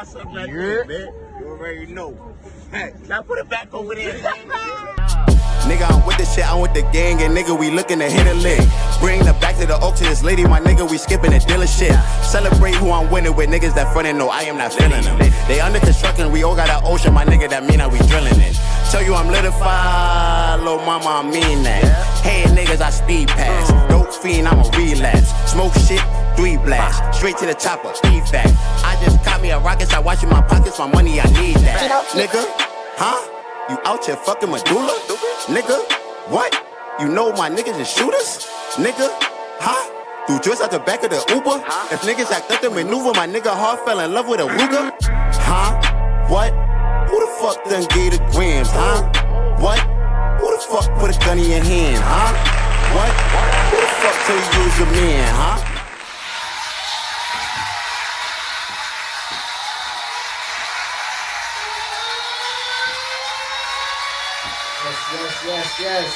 something like that, man. You already know. Hey, now put it back over there, man. Nigga, I'm with the shit, I'm with the gang, and nigga, we looking to hit a lick. Bring the back to the oak to this lady, my nigga, we skipping the dealer shit. Celebrate who I'm winning with, niggas that frontin', no, I am not feeling them. They under construction, we all got an ocean, my nigga, that mean that we drilling it. Tell you I'm litified, little mama, I mean that. Hey, niggas, I speed pass. Dope fiend, I'm a relapse. Smoke shit, 3 blasts. Straight to the chopper, E-fact. I just caught me a rocket, I watch in my pockets, my money, I need that. Nigga, huh? You out here fucking medulla? Nigga, what? You know my niggas is shooters? Nigga, huh? Do dress at the back of the Uber? If niggas act up to maneuver, my nigga heart fell in love with a Ruger? Huh? What? Who the fuck done gave the grams, huh? What? Who the fuck put a gun in your hand, huh? What? Who the fuck tell you use your man, huh? Yes.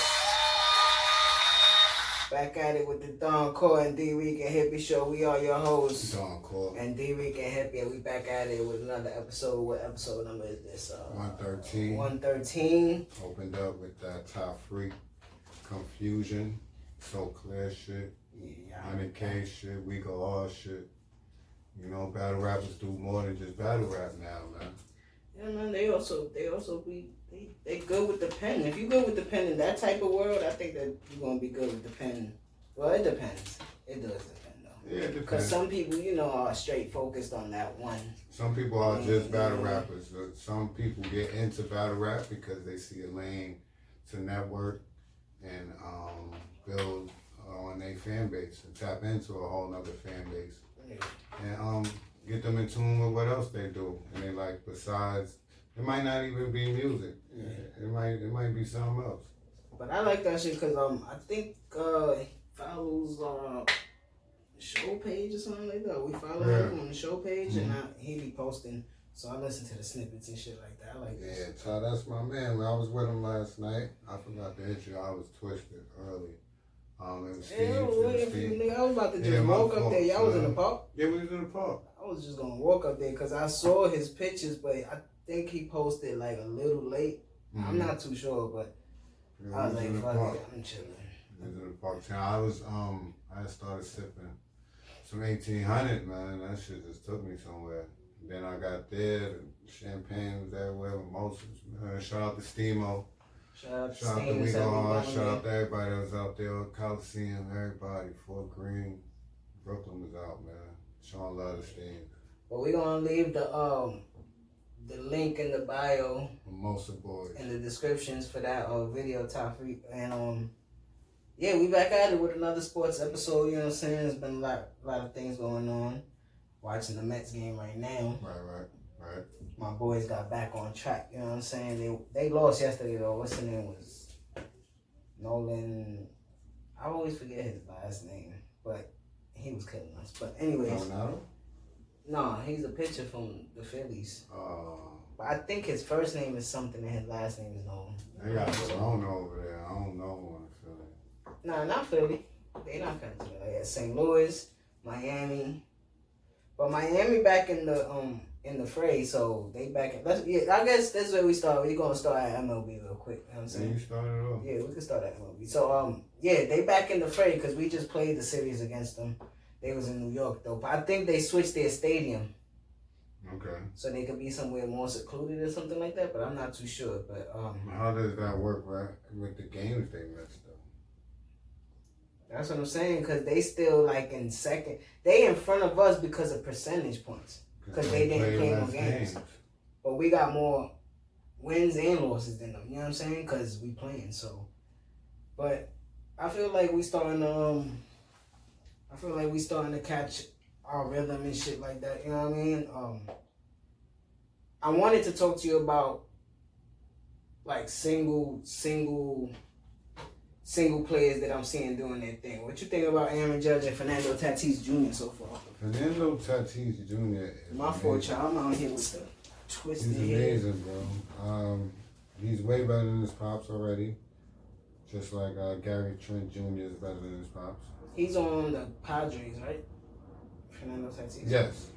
Back at it with the Thedoncoreanddricanhippieshow. Show. We are your hosts. Thedoncore. And Dricanhippie. And we back at it with another episode. What episode number is this? 113. 113. Opened up with that top freak confusion. So clear shit. Yeah. 100K shit. We go all shit. You know, battle rappers do more than just battle rap now, man. Yeah, man. They also be. They good with the pen. If you good with the pen in that type of world, I think that you're gonna be good with the pen. Well, it depends. It does depend though. Yeah, it depends. Because some people, are straight focused on that one. Some people are just battle rappers. Some people get into battle rap because they see a lane to network and build on their fan base and tap into a whole nother fan base. Yeah. And get them in tune with what else they do. And they like, besides, it might not even be music. Yeah. It might be something else. But I like that shit because I think he follows show page or something like that. We follow him on the show page and he be posting. So I listen to the snippets and shit like that. I like that. Yeah, so that's my man. I was with him last night. I forgot to hit you. I was twisted early. It was Steve. I was about to just walk up there. Y'all was in the park? Yeah, we was in the park. I was just gonna walk up there because I saw his pictures, but I think he posted like a little late. Mm-hmm. I'm not too sure, but I was like, fuck it, I'm chilling. In the park. I started sipping some 1800, man. That shit just took me somewhere. Then I got there, the champagne was everywhere, mimosas. Shout out to Steamo. Shout out to We Go Hard. Shout out to everybody that was out there, Coliseum, everybody, Fort Greene, Brooklyn was out, man. Showing love to Steam. But we gonna leave the link in the bio, Mimosa Boys, in the descriptions for that video top 3. And yeah, we back at it with another sports episode. You know what I'm saying? There's been a lot of things going on. Watching the Mets game right now. Right. My boys got back on track. You know what I'm saying? They lost yesterday though. What's his name was Nolan. I always forget his last name, but he was killing us. But anyways. No, he's a pitcher from the Phillies. But I think his first name is something and his last name is Nolan. They got Corona over there. I don't know one Philly. Nah, not Philly. They not coming to that. They got St. Louis, Miami. But Miami back in the fray, so they back in. I guess that's where we start. We're gonna start at MLB real quick. You know what I'm saying? You started off. Yeah, we can start at MLB. So they back in the fray because we just played the series against them. They was in New York though, but I think they switched their stadium. Okay. So they could be somewhere more secluded or something like that, but I'm not too sure. But how does that work, right? With the games they missed though? That's what I'm saying, because they still like in second. They in front of us because of percentage points, because they didn't play no games. But we got more wins and losses than them. You know what I'm saying? Because we playing so. But I feel like we starting to catch our rhythm and shit like that. You know what I mean? I wanted to talk to you about like single players that I'm seeing doing their thing. What you think about Aaron Judge and Fernando Tatis Jr. so far? Fernando Tatis Jr. My fault, child. I'm out here with the twisted He's amazing, bro. He's way better than his pops already. Just like Gary Trent Jr. is better than his pops. He's on the Padres, right? Fernando Tatis. Yes.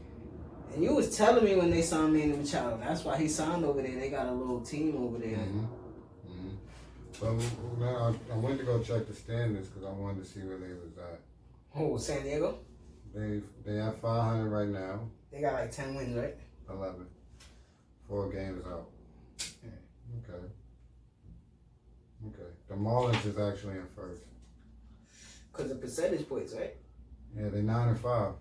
And you was telling me when they signed Manny Machado. That's why he signed over there. They got a little team over there. So now I went to go check the standings because I wanted to see where they was at. Oh, San Diego? They have 500 right now. They got like 10 wins, right? 11. 4 games out. Okay. The Marlins is actually in first. Because of percentage points, right? Yeah, they're 9-5.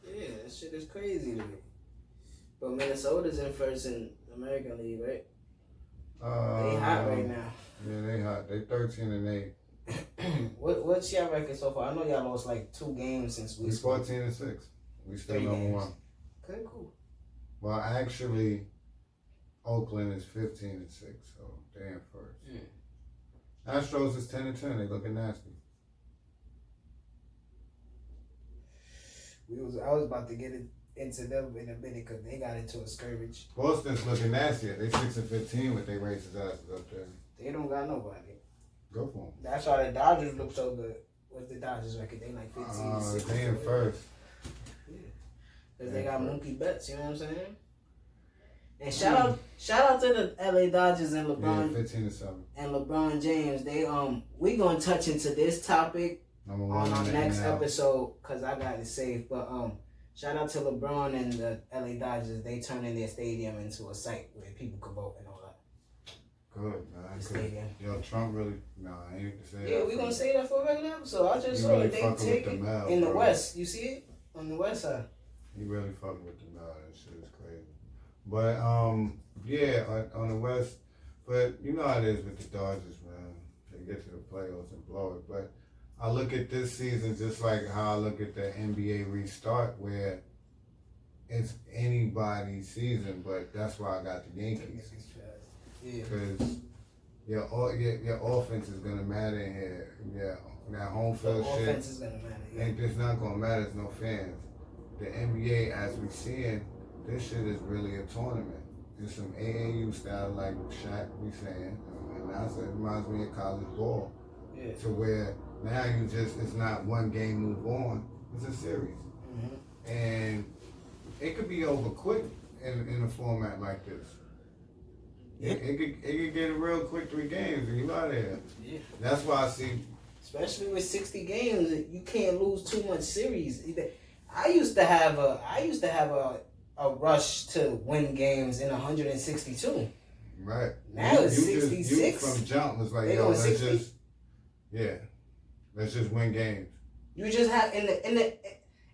Yeah, that shit is crazy to me. But Minnesota's in first in American League, right? They hot right now. Yeah, they hot. They 13-8. What's your record so far? I know y'all lost like 2 games since we 14-6. We still 3 number games. 1. Okay, cool. Well, actually, Oakland is 15-6, so they're in first. Astros is 10-10. They looking nasty. I was about to get into them in a minute because they got into a skirmish. Boston's looking nasty. They 6-15 with their racist asses up there. They don't got nobody. Go for them. That's why the Dodgers look so good. What's the Dodgers record? They like 15-6. They in first. Yeah. Because they got Mookie Betts, you know what I'm saying? And shout out to the LA Dodgers and LeBron. Yeah, 15-7. And LeBron James. They we gonna touch into this topic Number on 1 our in the next NL. episode because I got it saved. But shout out to LeBron and the LA Dodgers. They turning their stadium into a site where people could vote and all that. Good, man. The stadium. Yo, Trump really, I ain't to say that. Yeah, we gonna say that for a regular episode. I just He saw really it. They fucking take with it the mail, in the bro. west. You see it on the west side. He really fucking with the mail. That shit is crazy. But yeah, on the west. But you know how it is with the Dodgers, man. They get to the playoffs and blow it. But I look at this season just like how I look at the NBA restart, where it's anybody's season. But that's why I got the Yankees. Yeah. Because your offense is gonna matter in here. Yeah, that home field shit. Offense is gonna matter. Yeah. It's not gonna matter. There's no fans. The NBA, as we seeing, this shit is really a tournament. It's some AAU style, like Shaq be saying, and that's it reminds me of college ball. Yeah. To where now it's not one game move on. It's a series, and it could be over quick in a format like this. Yeah. It could get a real quick 3 games and you out of here. Yeah. That's why I see. Especially with 60 games, you can't lose too much series. I used to have a rush to win games in 162. Right. Now it's you 66. You from jump was like, They yo, going let's 60? just win games. You just have in the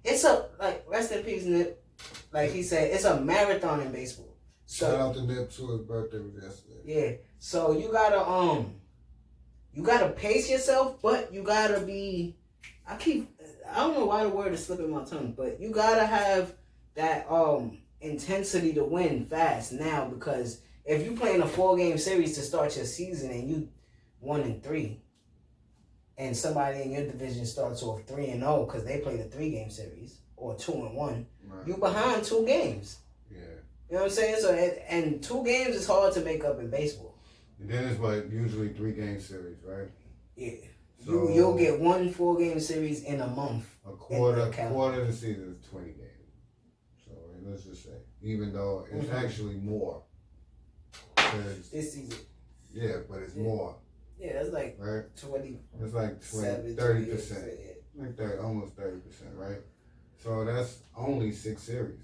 it's a like rest in peace, Nip. Like he said, it's a marathon in baseball. So, Shout out to Nip too. His birthday was yesterday. yeah. So you gotta pace yourself, but you gotta be. I don't know why the word is slipping my tongue, but you gotta have that intensity to win fast now, because if you playing a 4-game series to start your season and you 1-3, and somebody in your division starts off 3-0 because they played a 3-game series or 2-1, Right. you behind 2 games. Yeah. You know what I'm saying? So and 2 games is hard to make up in baseball. And then it's usually 3-game series, right? Yeah. So, You'll get 1 4-game series in a month. A quarter of the season is 20 games. So let's just say, even though it's actually more. This season. Yeah, but it's more. Yeah, that's like right? 20. It's like 30%. 30%. Like 30, almost 30%, right? So that's only 6 series.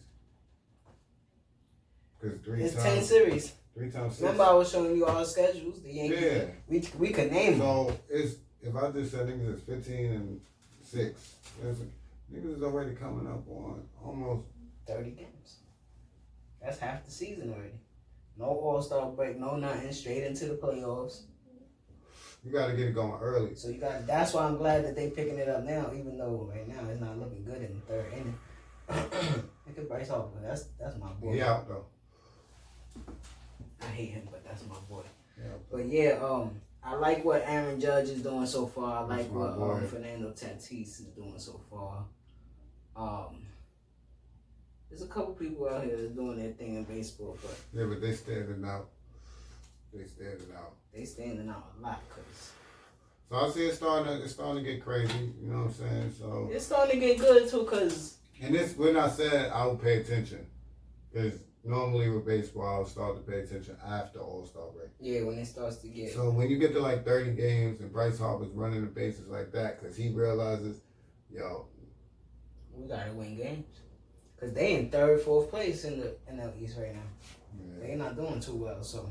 Because It's 10 series. 3 times 6. Remember I was showing you our schedules, the Yankees. Yeah. We could name them. So if I just said niggas is 15-6, niggas is already coming up on almost 30 games. That's half the season already. No All-Star break, no nothing, straight into the playoffs. You got to get it going early. So that's why I'm glad that they picking it up now, even though right now it's not looking good in the 3rd inning. Look at Bryce Harper, that's my boy. He out though. I hate him, but that's my boy. Yeah. But yeah, I like what Aaron Judge is doing so far. I like That's my what boy. Fernando Tatis is doing so far. There's a couple people out here that's doing their thing in baseball, but Yeah, but they standing out. They standing out. they standing out a lot, cause So I see it's starting to get crazy. You know what I'm saying? So it's starting to get good too, cause and this when I said I would pay attention. Because normally with baseball, I'll start to pay attention after All-Star break. Yeah, when it starts to get. So when you get to like 30 games and Bryce Harper's running the bases like that, because he realizes, yo, we gotta win games. Because they in third, fourth place in the NL East right now. yeah. They not doing too well, so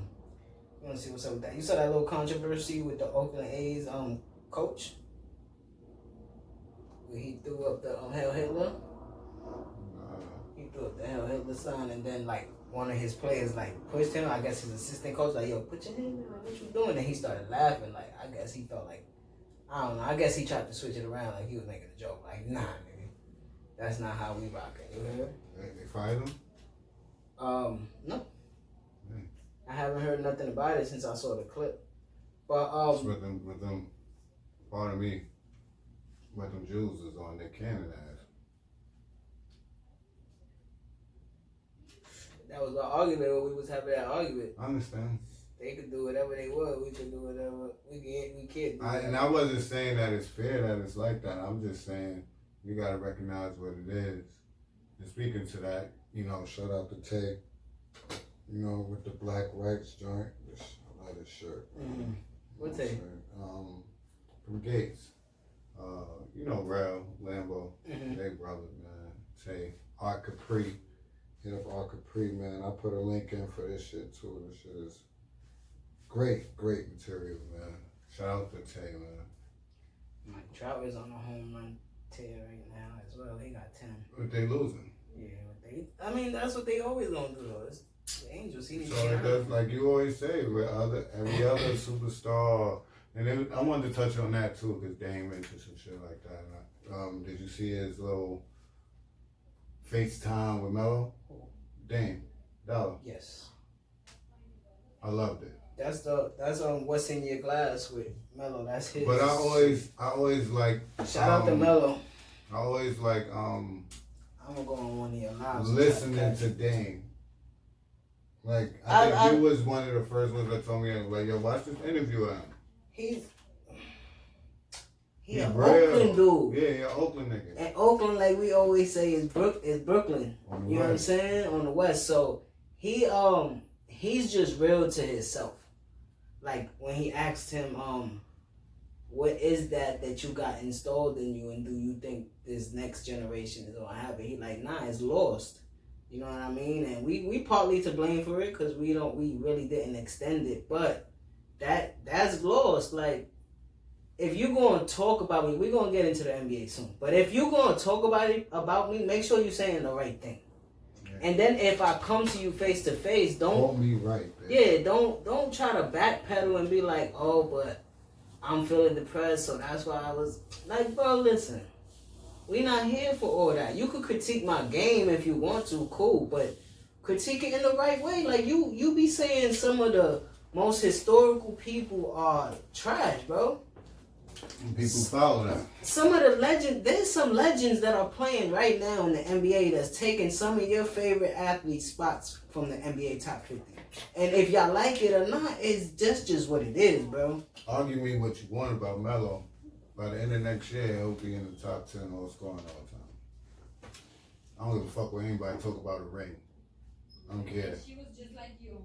we want to see what's up with that. You saw that little controversy with the Oakland A's coach? Where he threw up the Hail Hitler? He threw up the Hail Hitler sign, and then like one of his players like pushed him. I guess his assistant coach like, yo, put your hand down, like, what you doing? And he started laughing. Like, I guess he felt like, I don't know, I guess he tried to switch it around like he was making a joke. Like, nah, nigga, that's not how we rock it. You heard? They fired him? No. I haven't heard nothing about it since I saw the clip. But with them, pardon me, with them Jews is on their cannon ass. that was our argument when we was having that argument. I understand. They could do whatever they want. We could do whatever we can't do. And I wasn't saying that it's fair that it's like that. I'm just saying you gotta recognize what it is. And speaking to that, you know, shout out to Tay, you know, with the black rights joint. I like his shirt. Mm-hmm. What Tay? From Gates. You know, Rel, Lambo, Mm-hmm. they brothers, man. Tay, Art Capri. Hit up Art Capri, man. I put a link in for this shit too. This shit is great material, man. Shout out to Tay, man. Mike Trout is on a home run tear right now as well. He got 10. But they losing. Yeah, I mean, that's what they always gonna do though. It's the Angels. He So it does, like you always say, with every other superstar. And then I wanted to touch on that too, because Dame mentioned some shit like that. Did you see his little FaceTime with Melo? Dame, Dollar. Yes. I loved it. That's what's in your glass with Melo. That's his. But I always like. Shout out to Melo. I always like I'm gonna go on one of your lives. listening to Dame. Like I think you was one of the first ones that told me like, yo, watch this interview with him. He's an Oakland dude. Yeah, Oakland nigga. And Oakland, like we always say, is Brooklyn. You know what I'm saying? On the West. So he's just real to himself. Like when he asked him, what is that you got installed in you, and do you think this next generation is gonna happen? He like, nah, it's lost. You know what I mean? And we partly to blame for it because we really didn't extend it, but that's lost. Like, if you're going to talk about me, we're going to get into the NBA soon. But if you're going to talk about me, make sure you're saying the right thing. Yeah. And then if I come to you face to face, don't hold me right. Baby. Yeah, don't try to backpedal and be like, oh, but I'm feeling depressed, so that's why I was like, bro, listen, we not here for all that. You could critique my game if you want to, cool, but critique it in the right way. Like you be saying some of the most historical people are trash, bro. People follow that. Some of the legends, there's some legends that are playing right now in the NBA that's taking some of your favorite athletes' spots from the NBA top 50. And if y'all like it or not, it's just what it is, bro. Argue me what you want about Melo. By the end of next year, he'll be in the top 10 all scoring all the time. I don't give a fuck what anybody talk about a ring. I don't care. She was just like you.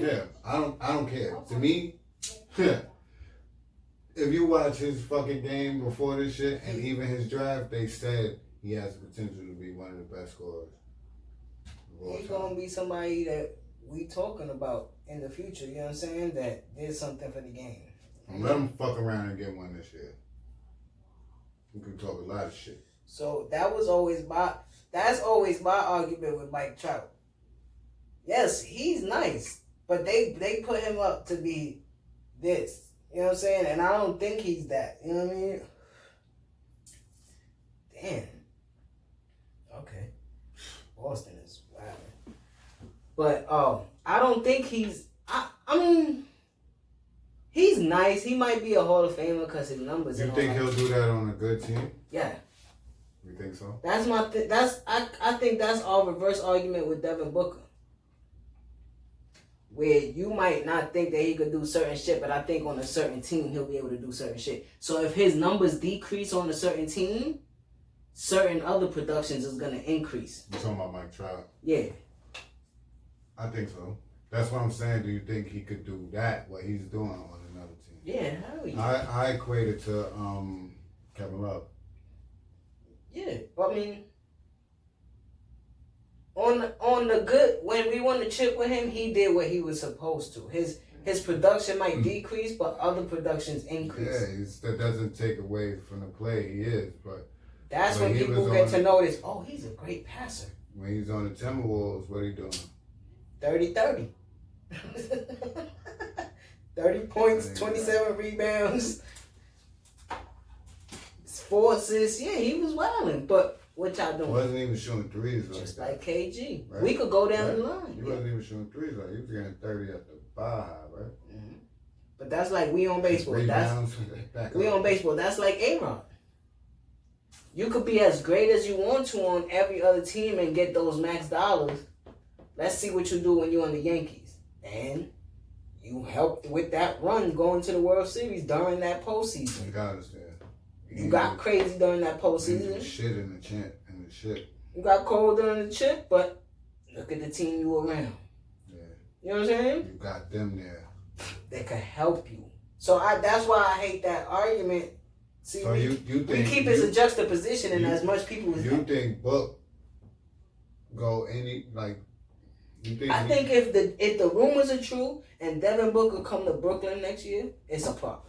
Yeah, I don't care. To me, if you watch his fucking game before this shit and even his draft, they said he has the potential to be one of the best scorers. He's gonna be somebody that we talking about in the future. You know what I'm saying? That did something for the game. Let him fuck around and get one this year. We can talk a lot of shit. So that's always my argument with Mike Trout. Yes, he's nice, but they put him up to be this. You know what I'm saying? And I don't think he's that. You know what I mean? Damn. Okay. Boston is wild. But I don't think he's. I mean, he's nice. He might be a Hall of Famer because his numbers. You think he'll do that on a good team? Yeah. You think so? That's my. I think that's our reverse argument with Devin Booker. Where you might not think that he could do certain shit, but I think on a certain team he'll be able to do certain shit. So if his numbers decrease on a certain team, certain other productions is gonna increase. You talking about Mike Trout? Yeah. I think so. That's what I'm saying. Do you think he could do that? What he's doing on another team? Yeah, hell yeah. I equate it to Kevin Love. Yeah, I mean, on the good, when we won the chip with him, he did what he was supposed to. His production might decrease, but other productions increase. Yeah, that doesn't take away from the play he is, but that's when people get to notice, oh, he's a great passer. When he's on the Timberwolves, what he doing? 30-30. 30 points, 27 rebounds, 4 assists. Yeah, he was wilding, but what y'all doing? Wasn't even shooting threes. Just like KG. Right? We could go down the line. He wasn't even shooting threes. He was getting 30 at the bar, right? Mm-hmm. But that's like we on baseball. We on baseball. That's like A-Rod. You could be as great as you want to on every other team and get those max dollars. Let's see what you do when you're on the Yankees. And you helped with that run going to the World Series during that postseason. You gotta understand. You got crazy during that postseason. Shit in the shit. You got cold during the chip, but look at the team you were around. Yeah. You know what I'm saying? You got them there. That could help you. So that's why I hate that argument. See, so you we keep it as a juxtaposition and as much people as you think Book go any like you think I think if the rumors are true and Devin Booker come to Brooklyn next year, it's a problem.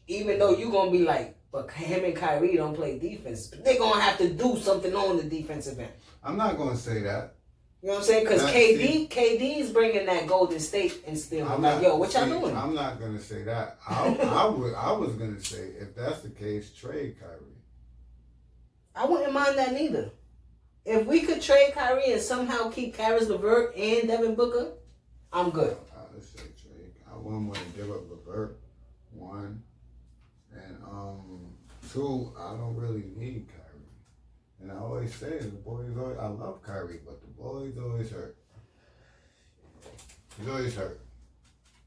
Even though you're gonna be like, but him and Kyrie don't play defense, but they're gonna have to do something on the defensive end. I'm not gonna say that. You know what I'm saying? Because KD is bringing that Golden State and still like, yo, what y'all doing? I'm not gonna say that. I was gonna say if that's the case, trade Kyrie. I wouldn't mind that neither. If we could trade Kyrie and somehow keep Karis LeVert and Devin Booker, I'm good. I would say trade. I wouldn't want to give up LeVert, 1, and 2. I don't really need Kyrie. And I always say, I love Kyrie, but the boy's always hurt. He's always hurt.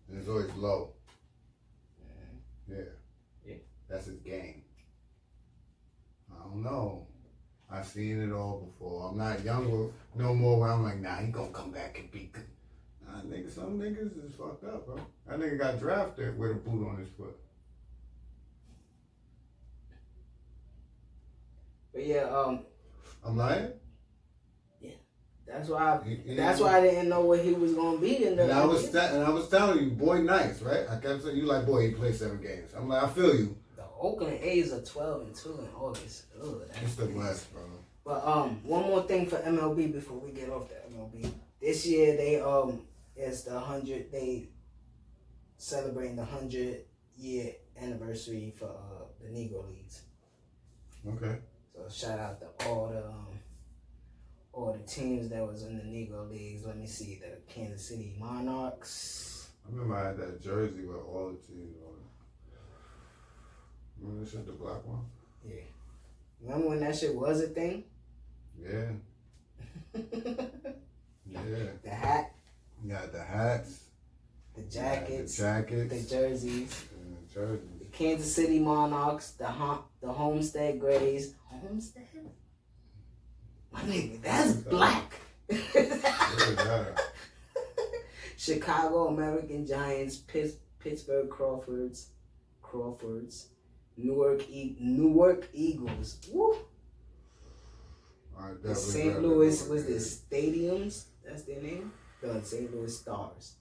And he's always low. Yeah. That's his game. I don't know. I've seen it all before. I'm not young no more where I'm like, nah, he gonna come back and be good. Nah, some niggas is fucked up, bro. That nigga got drafted with a boot on his foot. But yeah, I'm lying? Yeah. That's why I didn't know what he was gonna be in the I was telling you, boy nice, right? I kept saying you like, boy, he played 7 games. I'm like, I feel you. The Oakland A's are 12-2 in August. Ugh, it's the West, bro. But one more thing for MLB before we get off the MLB. This year it's the 100. They celebrating the 100-year anniversary for the Negro Leagues. Okay. So shout out to all the teams that was in the Negro Leagues. Let me see, the Kansas City Monarchs. I remember I had that jersey with all the teams on it. Remember that shit, the black one? Yeah. Remember when that shit was a thing? Yeah. Yeah. The hat. You got the hats. The jackets. The jerseys. The Kansas City Monarchs. The Homestead Grays. Homestead? My nigga, that's black. What is that? Chicago American Giants. Pittsburgh Crawfords. Newark Eagles. Woo. The St. Louis was the Stadiums. That's their name. The St. Louis Stars.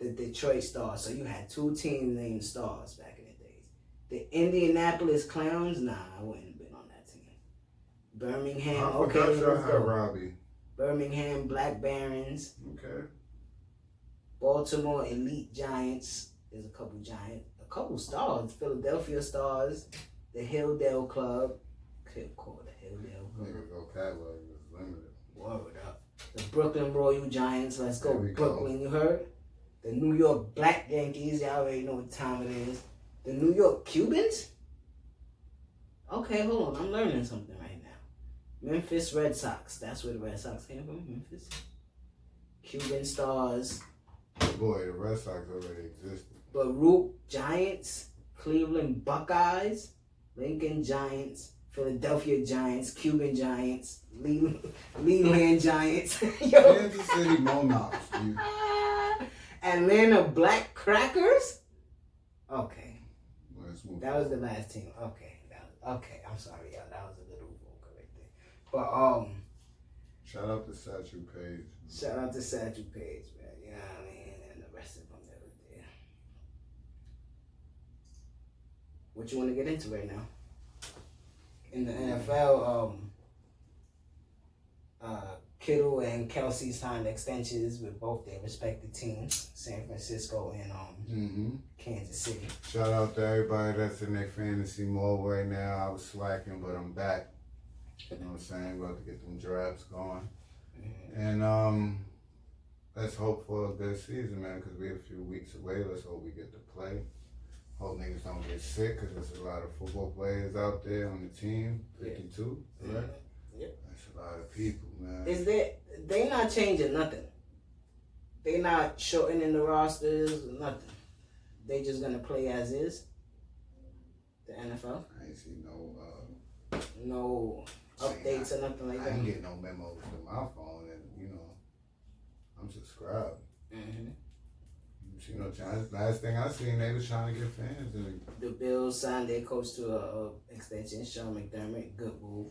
The Detroit Stars. So you had 2 teams named Stars back in the days. The Indianapolis Clowns. Nah, I wouldn't have been on that team. Birmingham. Okay, let's go. Robbie. Birmingham Black Barons. Okay. Baltimore Elite Giants. There's a couple Giants. A couple Stars. Philadelphia Stars. The Hilldale Club. Could call it the Hilldale Club. Nigga vocabulary was limited. Word up. The Brooklyn Royal Giants. Let's go Brooklyn. You heard? The New York Black Yankees. Y'all already know what time it is. The New York Cubans? Okay, hold on. I'm learning something right now. Memphis Red Sox. That's where the Red Sox came from. Memphis. Cuban Stars. Boy, the Red Sox already existed. Baruch Giants. Cleveland Buckeyes. Lincoln Giants. Philadelphia Giants, Cuban Giants, Leland Giants, Kansas City Monarchs, dude. Atlanta Black Crackers. Okay, Let's move that was the last team. Okay, I'm sorry, y'all. That was a little vocal right there. But shout out to Satchel Paige. shout out to Satchel Paige, man. You know what I mean, and the rest of them that were there. What you want to get into right now? In the NFL, Kittle and Kelsey signed extensions with both their respective teams, San Francisco and Kansas City. Shout out to everybody that's in their fantasy mode right now. I was slacking, but I'm back. You know what I'm saying? About to get them drafts going. And let's hope for a good season, man, because we're a few weeks away. Let's hope we get to play. Hope niggas don't get sick, because there's a lot of football players out there on the team. 52, correct? Yep. That's a lot of people, man. They not changing nothing. They not shortening the rosters or nothing. They just gonna play as is. The NFL. I ain't see no updates or nothing like I that. ain't getting no memos to my phone, and you know, I'm subscribed. You know, last thing I seen, they was trying to get fans. And The Bills signed their coach to a extension. Sean McDermott, good move.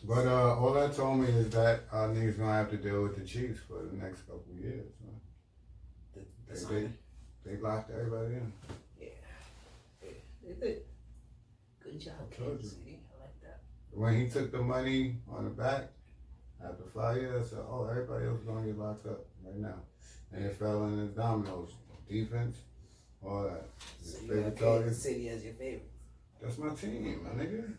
But all that told me is that niggas gonna have to deal with the Chiefs for the next couple of years. They locked everybody in. Yeah. They did. Good job, Kansas City. I like that. When he took the money on the back after 5 years, I said, oh, everybody else gonna get locked up right now. And it fell in his dominoes. Defense, all that. So you got Kansas City as your favorite. That's my team, my nigga.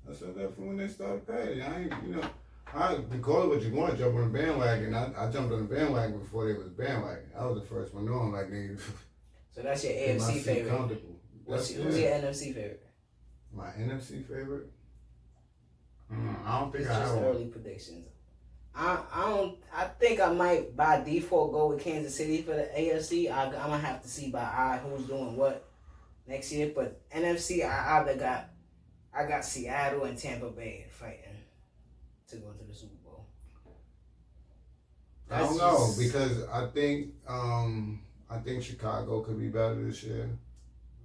I said that from when they started paying. I ain't, you know, I call it what you want, jump on the bandwagon. I jumped on the bandwagon before they was bandwagon. I was the first one on, like, nigga. So that's your AFC favorite. Who's your NFC favorite? My NFC favorite? I don't think It's I just have one. early predictions. I think I might by default go with Kansas City for the AFC. I'm gonna have to see by eye who's doing what next year. But NFC, I got Seattle and Tampa Bay fighting to go to the Super Bowl. I don't know, because I think Chicago could be better this year.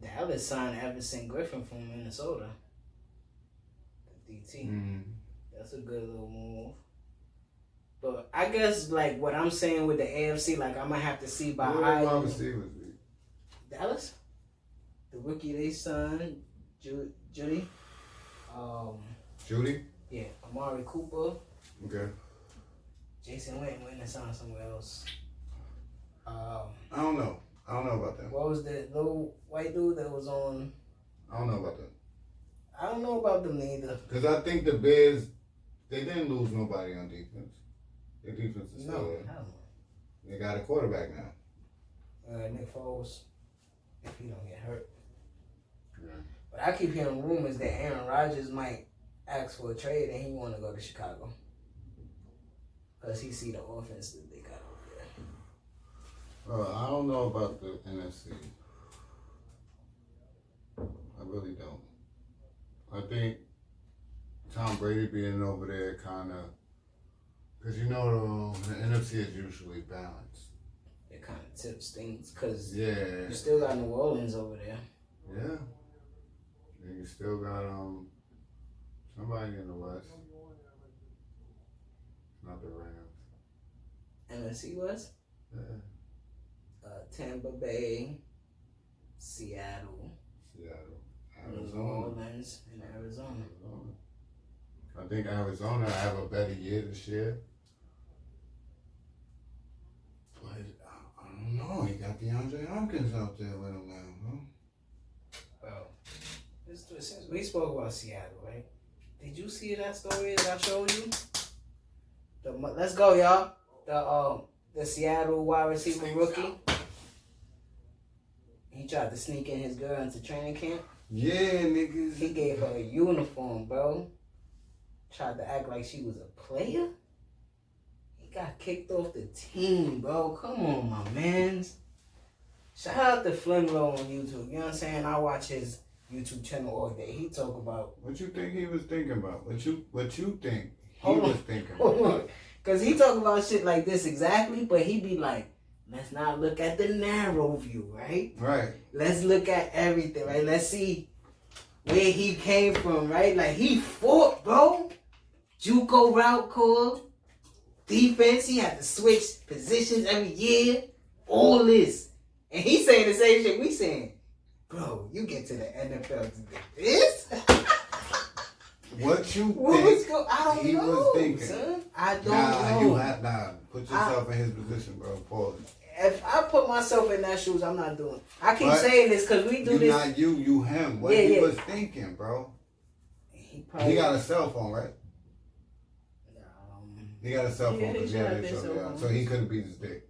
Dallas signed Everson Griffin from Minnesota. The DT. That's a good little move. But I guess, like, what I'm saying with the AFC, like, I might have to see by eye. Who receivers be? Dallas? The rookie they signed, Judy. Judy? Yeah, Amari Cooper. Okay. Jason Witten went and signed somewhere else. I don't know about them. What was the little white dude that was on? I don't know about them. I don't know about them neither. Because I think the Bears, they didn't lose nobody on defense. Their defense is still there. No. They got a quarterback now. Nick Foles, if he don't get hurt. Yeah. But I keep hearing rumors that Aaron Rodgers might ask for a trade and he want to go to Chicago. Because he see the offense that they got over there. I don't know about the NFC. I really don't. I think Tom Brady being over there kind of, because you know the NFC is usually balanced. It kind of tips things because Yeah. you still got New Orleans over there. Yeah. And you still got somebody in the West. Not the Rams. NFC West? Yeah. Tampa Bay, Seattle, Arizona. New Orleans, and Arizona. I think Arizona have a better year this year. But I don't know. He got DeAndre Hopkins out there with him now, huh? Well, since we spoke about Seattle, right? Did you see that story that I showed you? Let's go, y'all. The Seattle wide receiver rookie. He tried to sneak in his girl into training camp. Yeah, niggas. He gave her a uniform, bro. Tried to act like she was a player. He got kicked off the team, bro. Come on, my mans. Shout out to Flimlo on YouTube. You know what I'm saying? I watch his YouTube channel all day. He talk about What you think he was thinking about? What you think he Hold was on. thinking Hold about? on. Cause he talk about shit like this exactly, but he be like, let's not look at the narrow view, right? Right. Let's look at everything, right? Let's see where he came from, right? Like he fought, bro. JUCO route call, defense. He had to switch positions every year. All this, and he saying the same shit we saying. Bro, you get to the NFL to do this? What you What think was go? I don't he know, was thinking? son. I don't Nah, know. you have put yourself in his position, bro. Pause. If I put myself in that shoes, I'm not doing. I keep But saying this because we do You this. not you him. What Yeah, he yeah. was thinking, bro. He probably He got a cell phone, right? um, He got a cell phone Yeah, because he he had got his that cell cell phone. phone. So he couldn't beat his dick.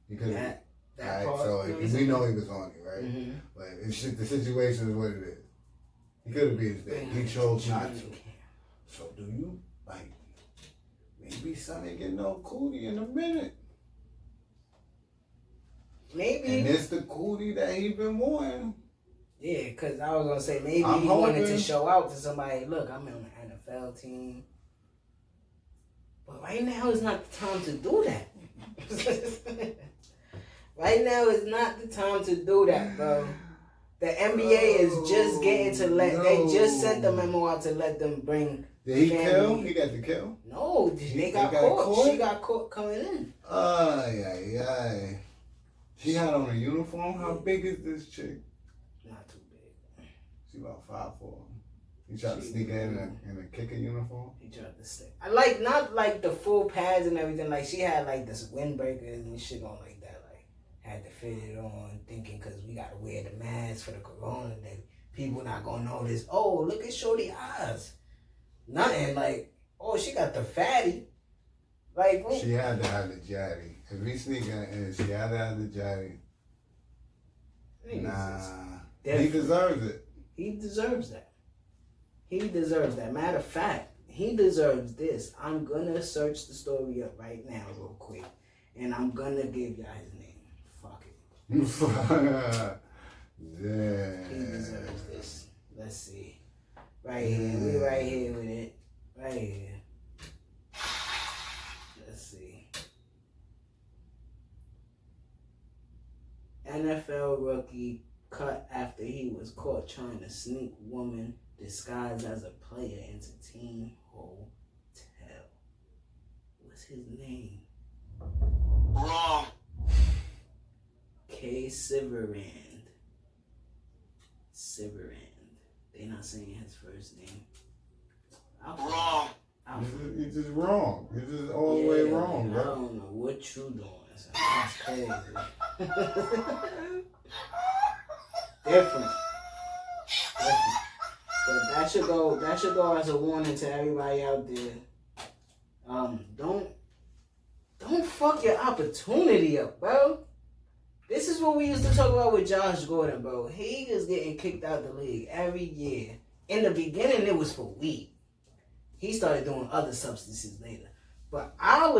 He couldn't. that Alright, part. so you know what we I'm saying? know he was on you, right? Mhm. But it's just, the situation is what it is. He could have beat his dick. He chose not to. So do you like maybe son ain't getting no cootie in a minute? Maybe. And it's the cootie that he been wanting. Yeah, because I was gonna say maybe I'm he wanted to hoping. show out to somebody. Look, I'm on the NFL team. But right now is not the time to do that. Right now is not the time to do that, bro. The NBA is just getting to they just sent the memo out to let them bring. Did he family. kill? He got the kill? No, they got caught. She got caught coming in. Ay. She had on a uniform? How big is this chick? Not too big. She about 5'4". He tried to sneak in a kicker uniform? He tried to stay. I like not like the full pads and everything. Like she had like this windbreakers and shit on like that. Like had to fit it on, thinking because we gotta wear the mask for the corona that people not gonna notice. Oh, look at Shorty eyes. Nothing like. Oh, she got the fatty. Like She had to have the jatty. If he sneak in, she had to have the jatty. Nah. He deserves it. He deserves that. He deserves that. Matter of fact, he deserves this. I'm gonna search the story up right now real quick. And I'm gonna give y'all his name. Fuck it. Damn. He deserves this. Let's see. Right here. We right here with it. Right here. Let's see. NFL rookie cut after he was caught trying to sneak woman disguised as a player into team hotel. What's his name? Wrong. K. Severand. They not saying his first name. Wrong. You're just wrong. You're just all the way wrong, I bro. don't know what you doing. Son. That's crazy. Different. But that should go as a warning to everybody out there. Don't fuck your opportunity up, bro. This is what we used to talk about with Josh Gordon, bro. He is getting kicked out of the league every year. In the beginning, it was for weed. He started doing other substances later. But I'm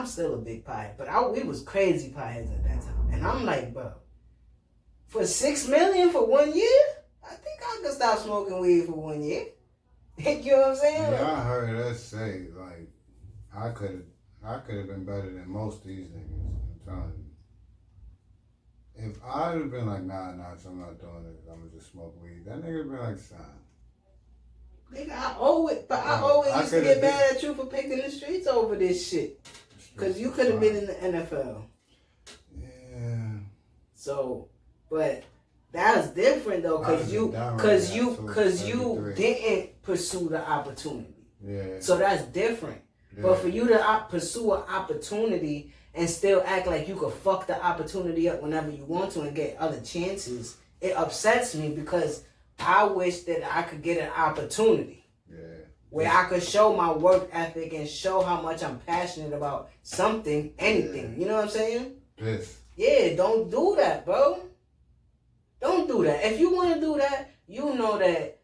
still a big pie, but we was crazy pieheads at that time. And I'm like, bro, for $6 million for 1 year, I think I could stop smoking weed for 1 year. You know what I'm saying? Yeah, I heard us say, like, I could have been better than most of these niggas. I'm telling you. If I'd have been like, nah, so I'm not doing it, I'm gonna just smoke weed, that nigga would been like, son. Nigga, I always used to get mad at you for picking the streets over this shit. Because you could have been in the NFL. Yeah. So, but that's different though, because you didn't pursue the opportunity. Yeah. So that's different. Yeah. But for you to pursue an opportunity and still act like you could fuck the opportunity up whenever you want to and get other chances, it upsets me because I wish that I could get an opportunity. Yeah. Where I could show my work ethic and show how much I'm passionate about something, anything. Yeah. You know what I'm saying? Yes. Yeah, don't do that, bro. Don't do that. If you want to do that, you know that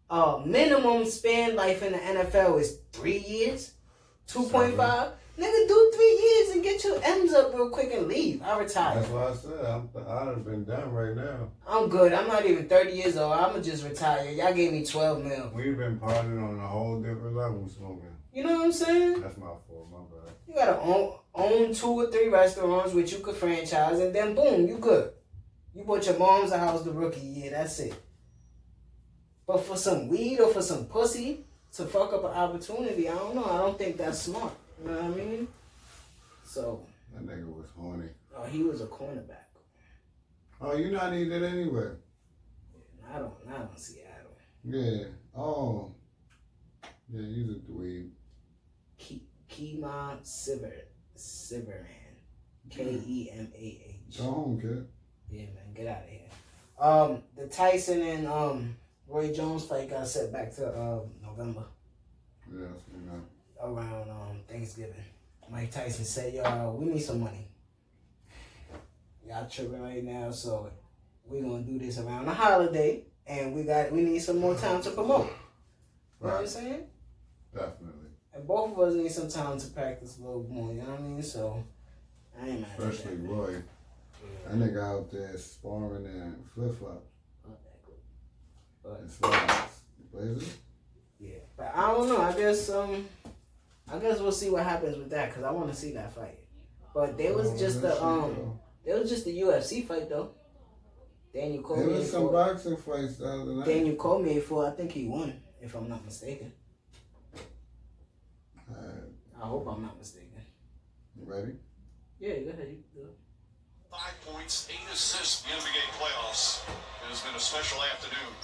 a minimum span life in the NFL is 3 years, 2.5. Nigga, do 3 years and get your M's up real quick and leave. I retire. That's what I said. I'd have been done right now. I'm good. I'm not even 30 years old. I'ma just retire. Y'all gave me 12 mil. We've been partying on a whole different level smoking. You know what I'm saying? That's my fault, my bad. You gotta own 2 or 3 restaurants which you could franchise, and then boom, you good. You bought your mom's a house the rookie year. That's it. But for some weed or for some pussy to fuck up an opportunity, I don't know. I don't think that's smart. You know what I mean? So. That nigga was horny. Oh, he was a cornerback. Oh, you not needed anyway. Yeah, I don't see Adam. Yeah. Oh. Yeah, he's a dweeb. Kemah Siveran. Kemah. Go home, kid. Yeah, man, get out of here. The Tyson and Roy Jones fight got set back to November. Yes, you know. Around Thanksgiving. Mike Tyson said, "Yo, we need some money. Y'all tripping right now, so we gonna do this around the holiday, and we need some more time to promote." You know what I'm saying? Definitely. And both of us need some time to practice a little more. You know what I mean? So I ain't mad. Especially Roy. That nigga out there sparring and flip flops. And slides. Blazers? Yeah, but I don't know. I guess we'll see what happens with that because I want to see that fight. But there was just the UFC fight though. Daniel Cormier. There was some boxing fights the other night. Daniel Cormier I think he won, if I'm not mistaken. I hope I'm not mistaken. You ready? Yeah, go ahead. You can do it. 5 points, 8 assists in the NBA playoffs. It has been a special afternoon.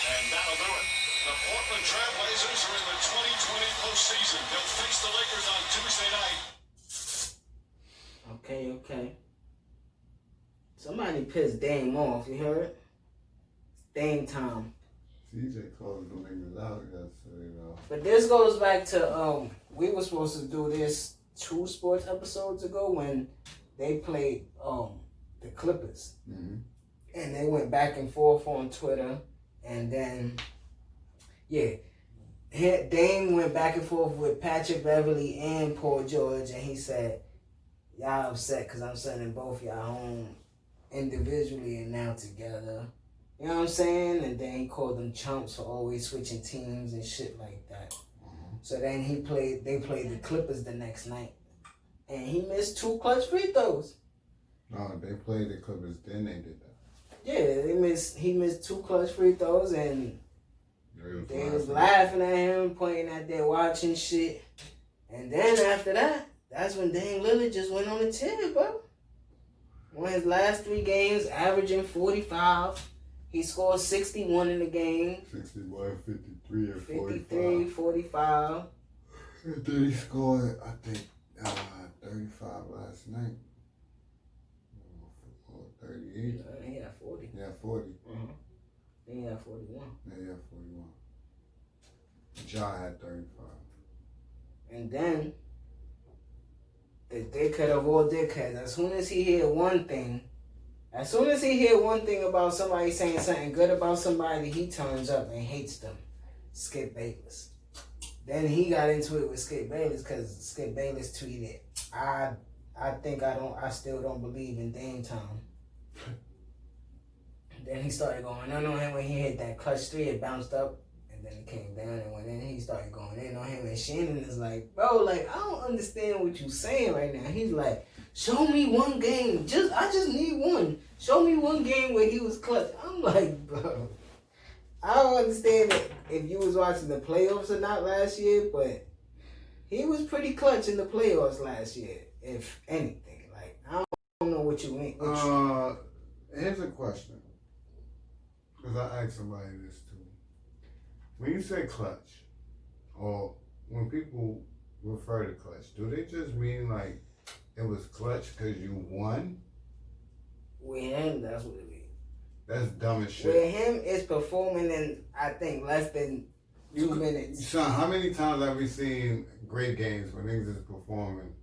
And that'll do it. The Portland Trailblazers are in the 2020 postseason. They'll face the Lakers on Tuesday night. Okay. Somebody pissed Dame off, you heard? It's Dame time. CJ closed them niggas out yesterday, though. But this goes back to, we were supposed to do this 2 sports episodes ago when they played the Clippers. Mm-hmm. And they went back and forth on Twitter. And then, yeah, Dame went back and forth with Patrick Beverly and Paul George. And he said, y'all upset because I'm sending both y'all home individually and now together. You know what I'm saying? And then he called them chumps for always switching teams and shit like that. Mm-hmm. So then they played the Clippers the next night. And he missed 2 clutch free throws. No, they played the Clippers, then they did that. Yeah, he missed 2 clutch free throws and they was laughing at him, pointing at their watch and shit. And then after that, that's when Dame Lillard just went on a tear, bro. Won his last 3 games, averaging 45. He scored 61 in the game. 61, 53, and 53, 45. And then he scored, I think, 35 last night. Or 38. He had 40. Yeah, 40. Then he had 41. Yeah, he had 41. Ja had 35. And then, the dickhead of all dickheads, as soon as he hear one thing about somebody saying something good about somebody, he turns up and hates them. Skip Bayless. Then he got into it with Skip Bayless because Skip Bayless tweeted, I still don't believe in Dame time. Then he started going on him when he hit that clutch 3, it bounced up. And then it came down and went in. He started going in on him. And Shannon is like, bro, like, I don't understand what you're saying right now. He's like, show me one game. I just need one. Show me one game where he was clutch. I'm like, bro, I don't understand if you was watching the playoffs or not last year, but he was pretty clutch in the playoffs last year, if anything. Like, I don't know what you mean. Here's a question. Because I asked somebody this too. When you say clutch, or when people refer to clutch, do they just mean like it was clutch because you won? With him, that's what it means. That's dumb as shit. With him, it's performing in, I think, less than 2 minutes. Son, how many times have we seen great games when niggas is performing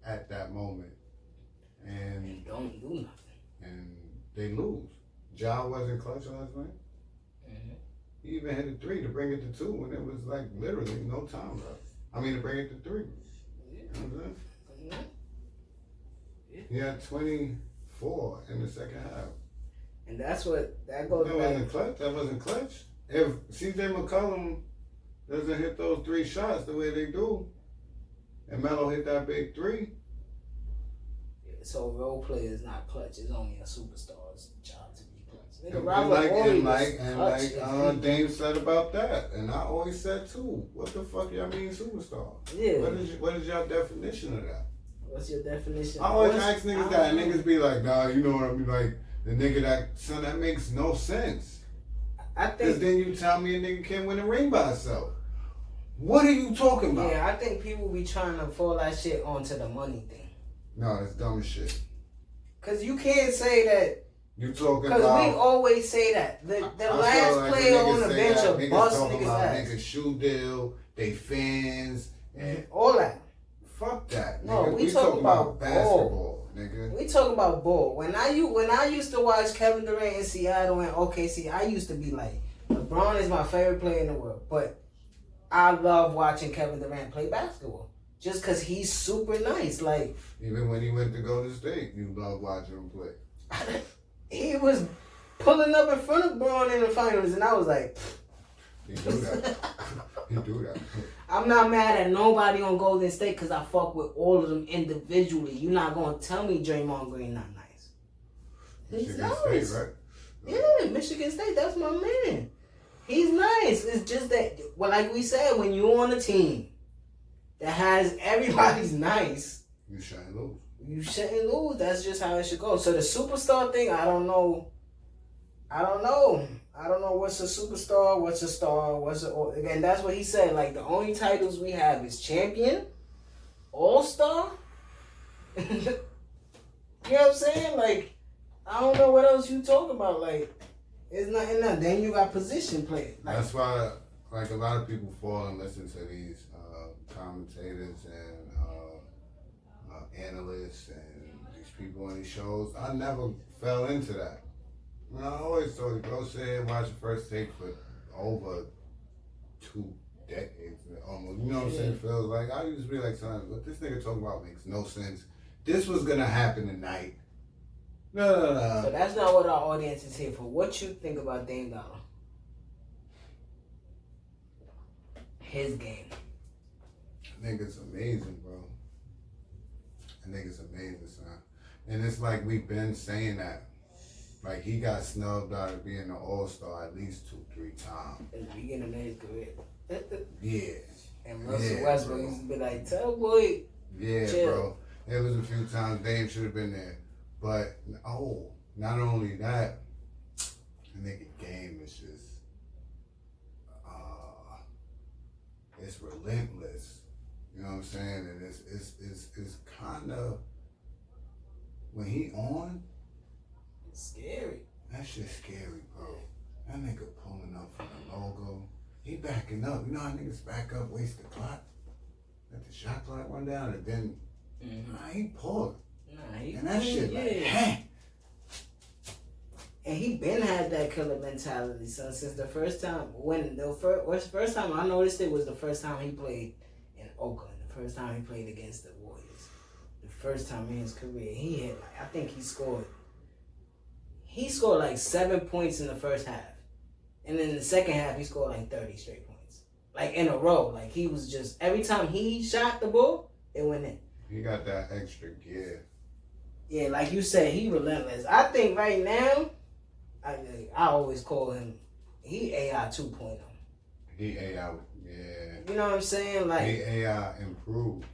at that moment and They don't do nothing. and they lose? Ja wasn't clutch last night. He even hit a 3 to bring it to 2 when it was like literally no time left. To bring it to 3. Yeah. You know what I'm saying? Yeah. He had 24 in the second half. And that goes That back. wasn't clutch. That wasn't clutch. If CJ McCollum doesn't hit those 3 shots the way they do, and Melo hit that big 3. So role play is not clutch. It's only a superstar's job to be clutch. Nigga, And Robert like, Horry and was like, and clutch. like Dame said about that, and I always said too, what the fuck y'all mean superstar? Yeah. What is your definition of that? What's your definition? I always ask niggas that, and niggas be like, nah, you know what I mean? Like, the nigga that makes no sense. I Because think. then you tell me a nigga can't win a ring by himself. What are you talking about? Yeah, I think people be trying to fall that shit onto the money thing. No, that's dumb as shit. Cause you can't say that. You talking Cause about... we always say that the I last feel like player niggas on the say bench that. of Niggas bust talking niggas about ass. niggas shoe deal, they fans, and All that. fuck that. No, nigga. we talking about basketball, nigga. We talk about ball. When I used to watch Kevin Durant in Seattle and OKC, I used to be like, LeBron is my favorite player in the world. But I love watching Kevin Durant play basketball. Just because he's super nice. Like, Even when he went to Golden State, you love watching him play. he was pulling up in front of Braun in the finals, and I was like, He do that. He do that. I'm not mad at nobody on Golden State because I fuck with all of them individually. You're not going to tell me Draymond Green not nice. He's Michigan nice. State, right? Yeah, Michigan State, that's my man. He's nice. It's just that, well, like we said, when you're on a team that has everybody's nice, You shouldn't lose. you shouldn't lose. That's just how it should go. So the superstar thing, I don't know. I don't know what's a superstar, what's a star, again, that's what he said. Like, the only titles we have is champion, all-star. You know what I'm saying? Like, I don't know what else you talk about. Like, it's nothing else. Then you got position play. Like, That's why, like, a lot of people fall and listen to these commentators and analysts and these people on these shows. I never fell into that. I always told you, go sit here and watch the first take for over 2 decades. Almost, you know what I'm saying? Feels like, I used to be like, son, what this nigga talking about makes no sense. This was gonna happen tonight. No. So that's not what our audience is here for. What you think about Dame Dollar? His game. I think it's amazing, bro. I think it's amazing, son. And it's like we've been saying that. Like, he got snubbed out of being an all-star at least 2-3 times. In the beginning of his career. Yeah. And Russell Yeah, Westbrook bro. used to be like, tell boy. Yeah, Chill. bro. There was a few times Dame should have been there. But, not only that, the nigga game is just, it's relentless. You know what I'm saying? And it's kind of, when he on, It's scary. that shit's scary, bro. That nigga pulling up for the logo. He backing up. You know how niggas back up, waste the clock? Let the shot clock run down, and then he pulling. And that shit like, hey. And he been had that killer mentality, son, since the first time. First time I noticed it was the first time he played in Oakland. The first time he played against the Warriors. The first time in his career. He had, like, I think he scored like 7 points in the first half. And then in the second half, he scored like 30 straight points. Like, in a row. Like, he was just, every time he shot the ball, it went in. He got that extra gear. Yeah, like you said, he relentless. I think right now, I always call him, he AI 2.0. He AI, yeah. You know what I'm saying? Like, He AI improved.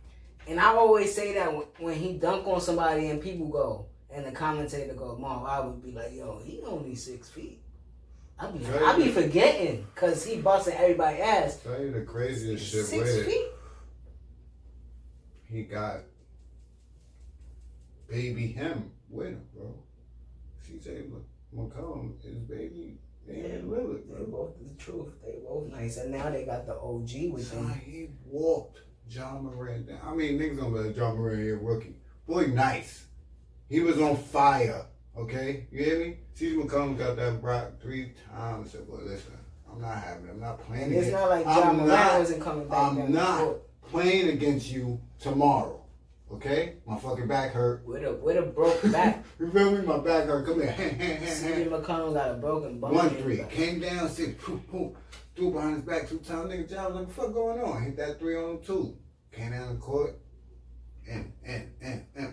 and I always say that when he dunk on somebody and people go, and the commentator go, Mom, I would be like, yo, he only 6 feet. I be forgetting, because he busting everybody's ass. Tell you the craziest shit 6 with feet? it. He got baby him with him, bro. CJ McCollum is baby and Lillard, They bro. both the truth. They both nice. And now they got the OG with Son, them. he walked John Moran down. I mean, niggas don't let John Moran here rookie. Boy, nice. He was on fire, okay? You hear me? CJ McCollum got that rock 3 times. Said, boy, listen, I'm not having it. I'm not playing And it's it. not like John Moran wasn't coming back. I'm not playing against you tomorrow. Okay? My fucking back hurt. With a broke back. You feel me? My back hurt. Come here. CJ McCollum got a broken bone. 1-3. Came down, said, poof, poof. Threw behind his back 2 times. Nigga, John was like, what the fuck going on? Hit that 3 on him, 2. Came down the court. And.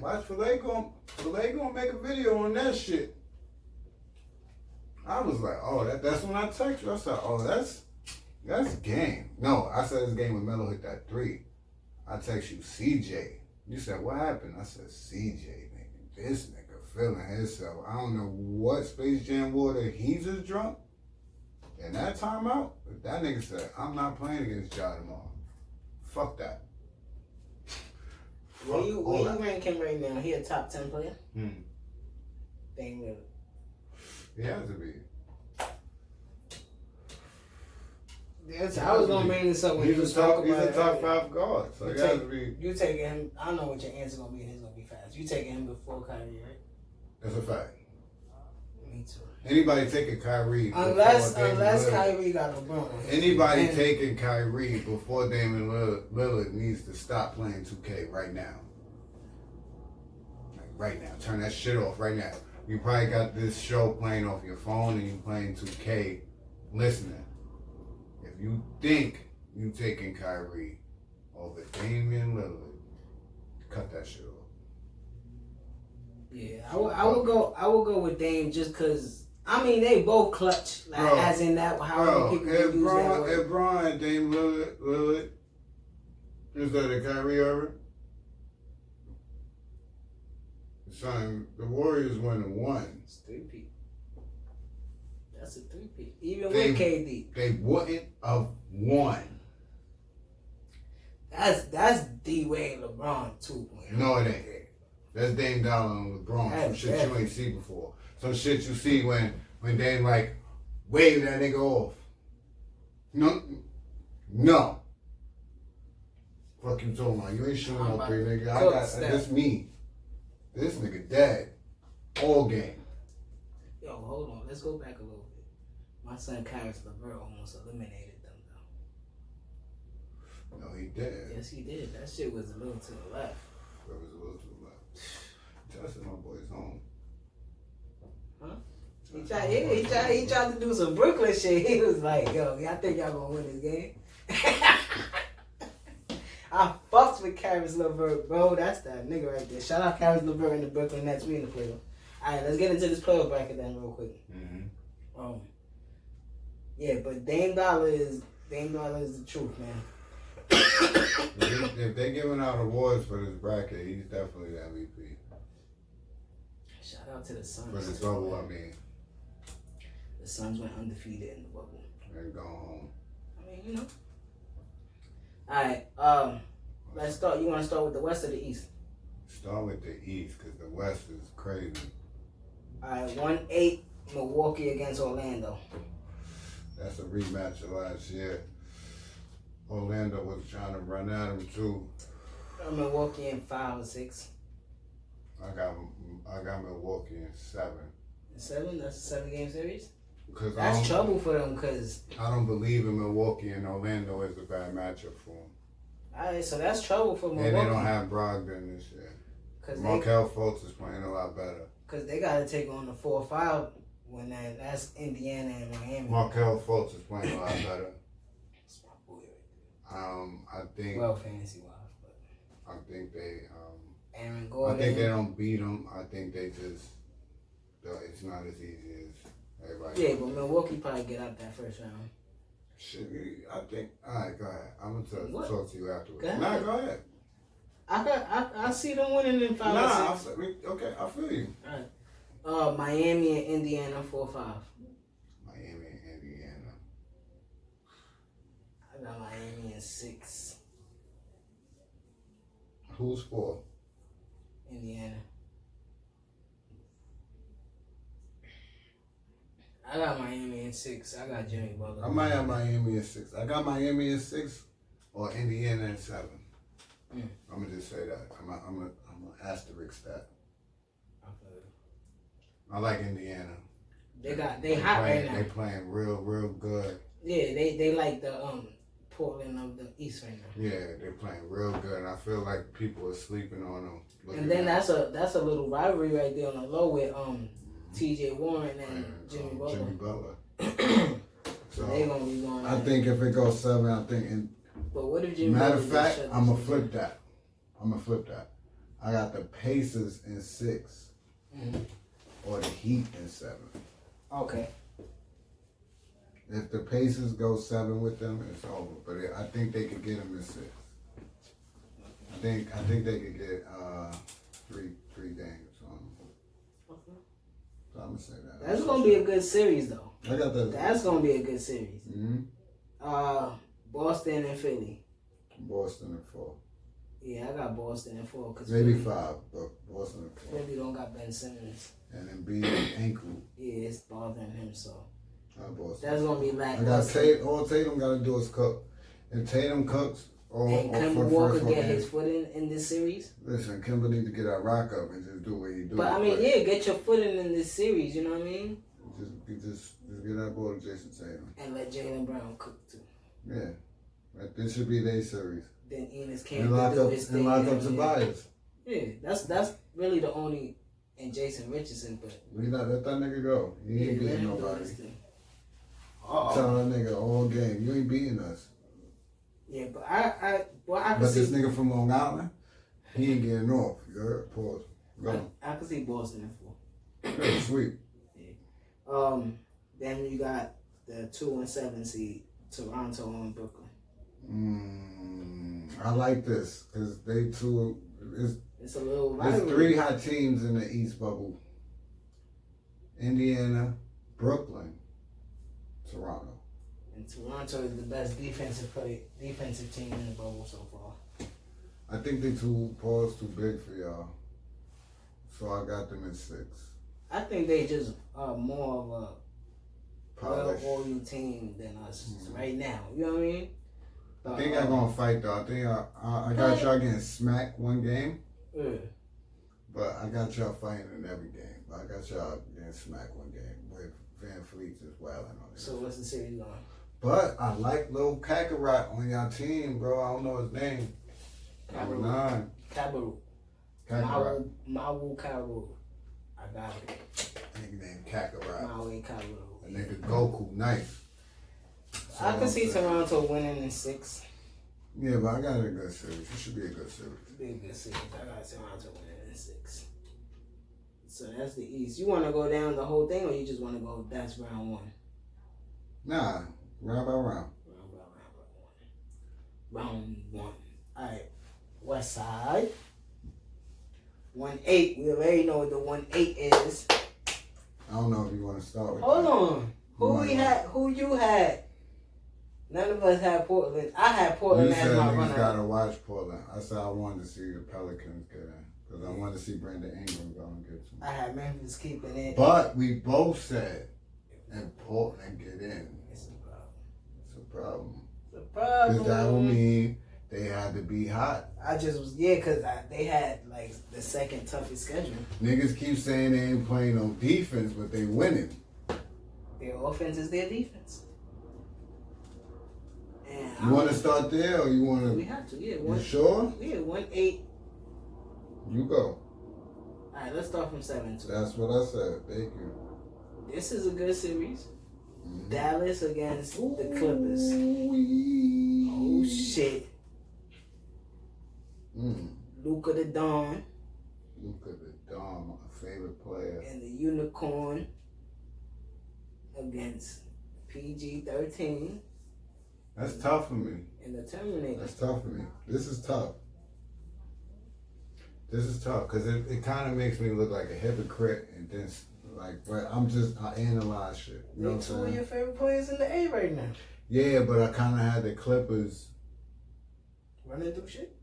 Watch Filet gonna make a video on that shit. I was like, oh, that's when I text you. I said, oh, that's game. No, I said this game when Melo hit that 3. I text you CJ. You said, what happened? I said, CJ, nigga, this nigga feeling himself. I don't know what Space Jam water he just drunk. And that timeout, that nigga said, I'm not playing against Ja tomorrow. Fuck that. Where you rank him right now? He a top 10 player? Dang Lillard. He has to be. I was gonna bring this up when you was talking about He's a top 5 guard, so he has to be. You taking him? I know what your answer gonna be. And his gonna be fast. You taking him before Kyrie, right? That's a fact. Me too. Anybody taking Kyrie Unless Lillard, Kyrie got LeBron. anybody taking Kyrie before Damon Lillard needs to stop playing 2K right now. Like right now. Turn that shit off right now. You probably got this show playing off your phone and you playing 2K listening. If you think you taking Kyrie over Damian Lillard, cut that shit off. Yeah, I would go with Dame just because. I mean, they both clutch, like, Bro, as in that. How people can use that word. If Bron and Dame Lillard, is that a Kyrie Irving? Son, the Warriors won 1. It's 3-peat. That's a 3-peat. Even with KD. They wouldn't have won. That's D-Wade LeBron 2.0. No, it ain't. That's Dame Dollar and LeBron. Some shit you ain't see before. Some shit you see when Dame like wave that nigga off. No. Fuck you talking about? You ain't shooting no 3, nigga. That's me. This nigga dead. All game. Yo, hold on. Let's go back a little bit. My son Karis LeVert almost eliminated them, though. No, he did. Yes, he did. That shit was a little to the left. That was a little too left. Justin, my boy's home. Huh? He tried to do some Brooklyn shit. He was like, yo, I think y'all gonna win this game. I fucks with Karis LeVert, bro. That's that nigga right there. Shout out Karis LeVert and the Brooklyn Nets. We in the playoff. Alright, let's get into this playoff bracket then real quick. Mm-hmm. Yeah, but Dame Dollar is the truth, man. If they giving out awards for this bracket, he's definitely the MVP. Shout out to the Suns. For the bubble, I mean. The Suns went undefeated in the bubble. And gone home. I mean, you know. Alright, let's start. You want to start with the West or the East? Start with the East, because the West is crazy. Alright, 1-8 Milwaukee against Orlando. That's a rematch of last year. Orlando was trying to run at him too. Milwaukee in 5 or 6. I got Milwaukee in 7. 7? That's a 7-game series? Because That's trouble for them because... I don't believe in Milwaukee and Orlando is a bad matchup for them. Alright, so that's trouble for Milwaukee. And they don't have Brogdon this year. Markelle Fultz is playing a lot better. Because they got to take on the 4-5 when that's Indiana and Miami. Markelle Fultz is playing a lot better. That's my boy right I think... Well, fantasy-wise, but... I think they... Aaron Gordon. I think they don't beat them. I think they just... It's not as easy as everybody. Yeah, but Milwaukee probably get out that first round. Shit, I think... Alright, go ahead. I'm going to talk to you afterwards. Go ahead. Nah, go ahead. I see them winning in 5 or 6. Okay, I feel you. Alright. Miami and Indiana 4-5. Miami and Indiana. I got Miami in 6. Who's 4? Indiana. I got Miami in 6. I got Jimmy Butler. I might have Miami in 6. I got Miami in 6 or Indiana in 7. I'm gonna just say that. I'm gonna asterisk that. I like Indiana. They hot right now. They playing real good. Yeah, they like the Portland of the East right now. Yeah, they're playing real good, and I feel like people are sleeping on them. And then that's a little rivalry right there on the low with T.J. Warren and Jimmy Butler. Jimmy Butler. So they gonna be going. I think if it goes 7, I think. But what if Jimmy Matter Butler of fact, just I'm gonna flip that. I got the Pacers in 6, or the Heat in 7. Okay. If the Pacers go 7 with them, it's over. But I think they could get them in 6. I think they could get 3 games on them. Okay. So I'm gonna say that. That's gonna be a good series, though. I got that. That's gonna be a good series. Mm-hmm. Boston and Philly. Boston in 4. Yeah, I got Boston in 4 because Maybe 5, but Boston in 4. Philly don't got Ben Simmons. And then B ankle. Yeah, it's bothering him, so Boston. that's gonna be I got lackluster. Tatum. All Tatum got to do is cook. If Tatum cooks, And Kemba Walker get his foot in this series. Listen, Kemba need to get that rock up and just do what he do. But I mean, yeah, get your foot in this series. You know what I mean? Just get that ball to Jason Tatum. And let Jaylen Brown cook too. Yeah, this should be their series. Then Enes And can't lock do up his and thing. lock up Tobias. Yeah, that's really the only. And Jason Richardson, but We not let that nigga go. He ain't beating nobody. Uh-oh. Tell that nigga all game, you ain't beating us. Yeah, but I can But see this nigga from Long Island, he ain't getting off. You heard? Pause. Go. I can see Boston in 4. Hey, sweet. Yeah. Then you got the 2 and 7 seed, Toronto and Brooklyn. I like this because they two. It's a little There's rivalry. 3 hot teams in the East bubble. Indiana, Brooklyn, Toronto. And Toronto is the best defensive team in the bubble so far. I think they too big for y'all. So I got them in 6. I think they just are more of a Polish. well-oiled team than us right now. You know what I mean? I think I'm gonna fight though. I think I got y'all getting smacked one game, but I got y'all fighting in every game. I got y'all getting smacked one game with Van Fleet as well. So what's the series going? But I like Lil Kakarot on y'all team, bro. I don't know his name. Number 9. Kabaru. Kakarot. Mawu Kabaru. I got it. Nigga named Kakarot. Mawu Kabaru. A nigga Goku, nice. So I can see Toronto winning in 6. Yeah, but I got a good series. It should be a good series. Be a good series. I got Toronto winning in 6. So that's the East. You want to go down the whole thing, or you just want to go? That's round 1. Nah, round by round. Round 1. All right. West Side. 1-8. We already know what the 1-8 is. I don't know if you want to start with Hold that. on. Who you had? None of us had Portland. I had Portland You as said my niggas runner. gotta watch Portland. I said I wanted to see the Pelicans get in. Because I wanted to see Brandon Ingram go and get some. I had Memphis keeping it. But we both said, and Portland get in. It's a problem. It's a problem. It's a problem. Because that would mean they had to be hot. I just was, because they had like the second toughest schedule. Niggas keep saying they ain't playing no defense, but they winning. Their offense is their defense. And You want to start there or you want to? We have to, yeah. You sure? Yeah, 1-8. You go. All right, let's start from 7-2. That's what I said. Thank you. This is a good series. Mm-hmm. Dallas against the Clippers. Oh shit. Luka the Dawn Luka the Dawn, my favorite player. and the Unicorn against PG-13 That's tough for me. and the Terminator. That's tough for me. This is tough. This is tough because it kind of makes me look like a hypocrite and then but I analyze shit. You know what I'm Two of saying? your favorite players in the A right now. Yeah, but I kind of had the Clippers. Running through shit.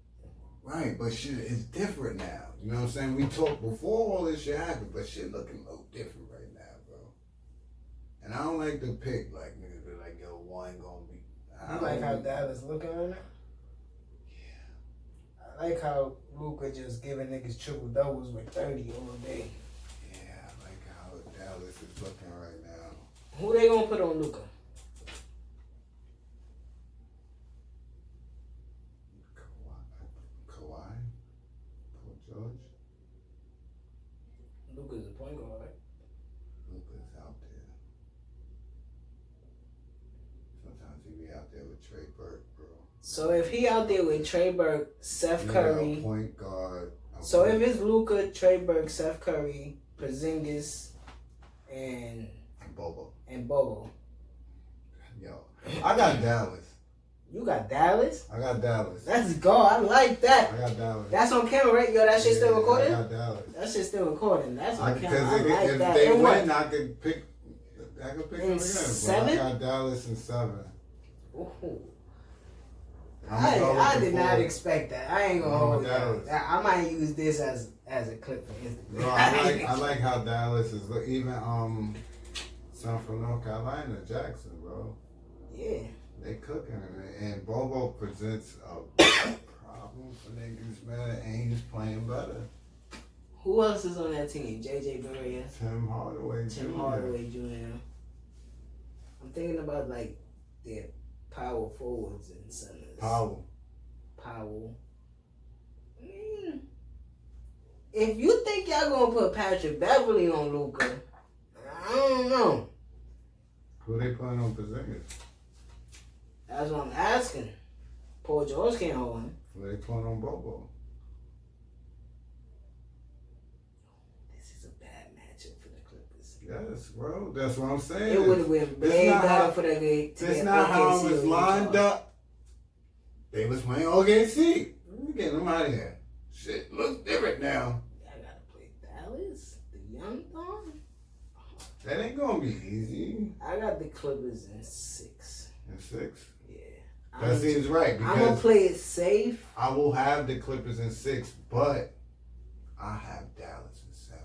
Right, but shit is different now. You know what I'm saying? We talked before all this shit happened, but shit looking a little different right now, bro. And I don't like to pick like niggas be like, yo, one gonna be. You like how Dallas looking right now? Yeah. I like how Luka just giving niggas triple doubles with 30 all day. Yeah, I like how Dallas is looking right now. Who they gonna put on Luka? be out there with Trey Burke, bro. So if he out there with Trey Burke, Seth Curry, point guard. So if it's Luka, Trey Burke, Seth Curry, Porzingis, and Bobo. Yo, I got Dallas. You got Dallas? I got Dallas. Let's go. I like that. I got Dallas. That's on camera, right? Yo, that shit still recording? I got Dallas. That shit still recording. That's on camera. I like if that. they And win, I could pick them again. 7? But I got Dallas in 7. Ooh. I did not expect that. I ain't gonna hold that. I might use this as a clip for Instagram. Bro, I like how Dallas is. Even some from North Carolina, Jackson, bro. Yeah. They cooking, and Bobo presents a problem for niggas, man, and he's playing better. Who else is on that team? JJ Barea. Tim Hardaway Jr. I'm thinking about like their power forwards and centers. Powell. If you think y'all gonna put Patrick Beverly on Luka, I don't know. Who they putting on Porzingis? That's what I'm asking. Paul George can't hold him. Who they putting on Bobo? This is a bad matchup for the Clippers. Yes, bro. That's what I'm saying. It would have been way better for that game. That's not how it was lined up. They was playing OKC. We getting them out of here. Shit looks different now. I gotta play Dallas, the young thong. That ain't gonna be easy. I got the Clippers in 6. In 6? Yeah. That seems right. I'm gonna play it safe. I will have the Clippers in 6, but I have Dallas in 7.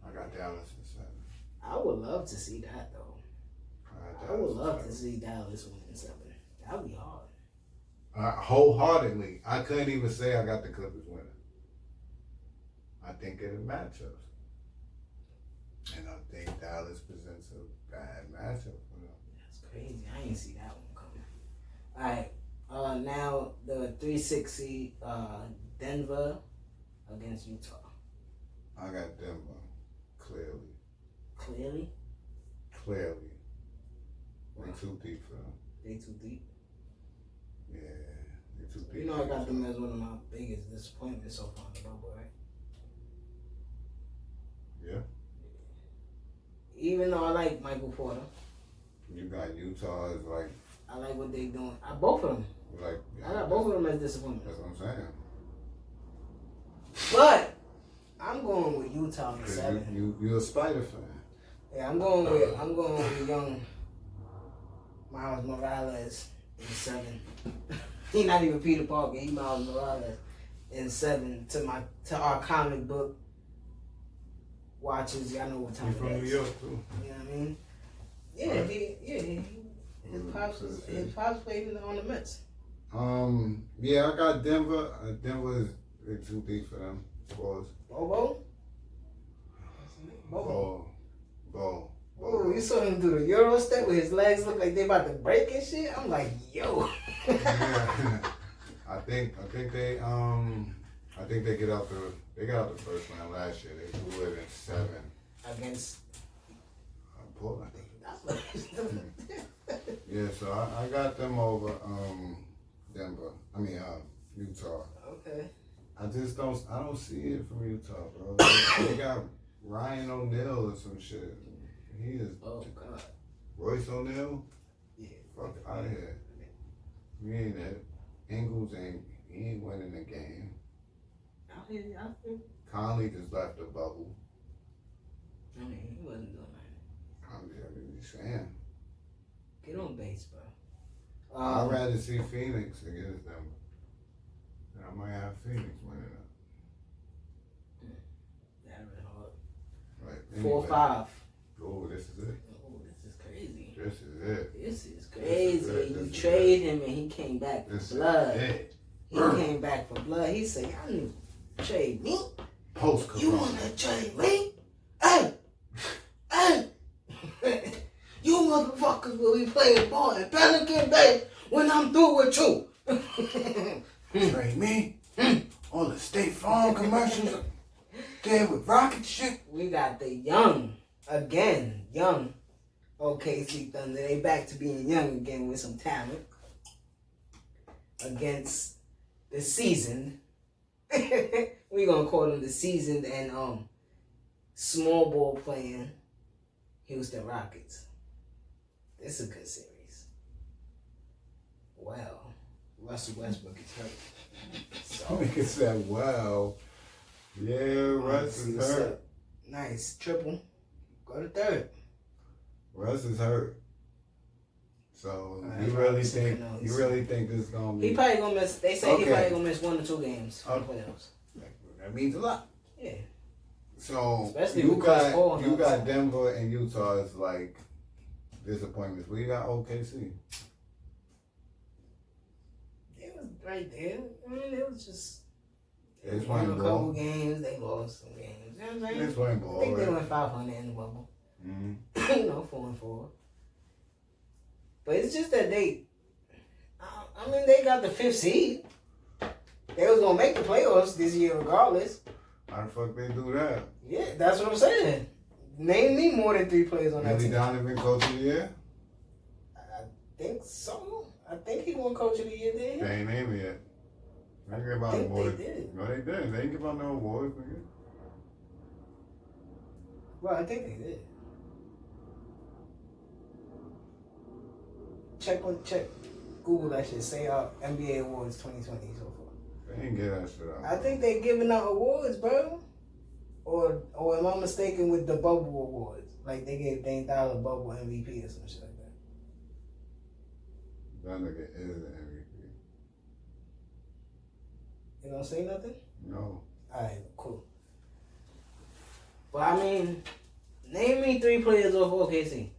I got Dallas in 7. I would love to see that though. I would love to see Dallas win in 7. That'd be hard. Wholeheartedly. I couldn't even say I got the Clippers winning. I think it'll matchups. And I think Dallas presents a bad matchup for them. That's crazy. I ain't see that one coming. Alright. Now the 3-6 seed Denver against Utah. I got Denver. Clearly. Clearly? Clearly. They too deep for them. They too deep? Yeah. They too deep. You know I got them as one of my biggest disappointments so far in the bubble, right? Yeah. Even though I like Michael Porter. You got Utah as like. I like what they're doing. Both of them. Like. Yeah, I got both of them as disappointments. That's what I'm saying. But I'm going with Utah in 7. You a Spider fan. Yeah, I'm going with young Miles Morales in 7. He not even Peter Parker. He Miles Morales in 7 to our comic book watchers. Y'all know what time He's it from is. New York too. You know what I mean? Yeah, Right. his pops played on the Mets. Yeah, I got Denver. Denver is too deep for them. Boys. Bobo. Bo. Oh, you saw him do the Euro step with his legs look like they about to break and shit. I'm like, yo. Yeah. I think they got out the first round last year. They blew it in 7 Against Portland. Yeah, so I got them over Denver. Utah. Okay. I don't see it from Utah, bro. They got Ryan O'Neal or some shit. He is. Oh God. Royce O'Neal? Yeah. Fuck out of here. He ain't it. Ingles he ain't winning the game. Out here. Conley just left the bubble. I mean, he wasn't doing that. I'm just saying. Get on base, bro. I'd rather see Phoenix against them. And I might have Phoenix winning it. That really hard. Right. 4-5. Oh, this is it. Oh, this is crazy. This is it. This is crazy. This You is trade him and he came back for This blood. is it. He came back for blood. He said, y'all need to trade me. Post You want to trade me? Hey! You motherfuckers will be playing ball in Pelican Bay when I'm through with you. Trade me? All the State Farm commercials there with rocket shit. We got the young OKC Thunder. They back to being young again with some talent against the seasoned. We gonna call them the seasoned and small ball playing Houston Rockets. This is a good series. Well, Russell Westbrook is hurt. So Nigga said, "Wow, yeah, Russ is hurt. Nice triple. Go to third. Russ is hurt. So Alright, you really Robinson think Cano, you really think this is gonna be? He probably gonna miss. They say he Okay. probably gonna miss 1 or 2 games for the playoffs. That means a lot. Yeah. So Especially you with Chris Paul got and you all got that. Denver and Utah as like disappointments. We got OKC. It was right there. I mean, it was just. They They just won a playing couple ball. games. They lost some games. You know what I'm They saying? just playing ball, I think they right? went 500 in the bubble. Mm-hmm. You know, 4-4. But it's just that I mean, they got the 5th seed. They was gonna make the playoffs this year regardless. How the fuck they do that? Yeah, that's what I'm saying. Name me more than 3 players on that Billy team. Donovan, coach of the year? I think so. I think he won coach of the year They there. ain't name it yet. They ain't give I out think awards. they did. No, they didn't. They ain't give out no awards, nigga. Well, I think they did. Check. Google that shit. Say NBA Awards 2020 so far. They ain't get that shit out. I think they giving out awards, bro. Or am I mistaken with the bubble awards? Like they gave Dane Dollar bubble MVP or some shit like that. That nigga is an MVP. You don't say nothing? No. Alright, cool. But I mean, name me 3 players off OKC.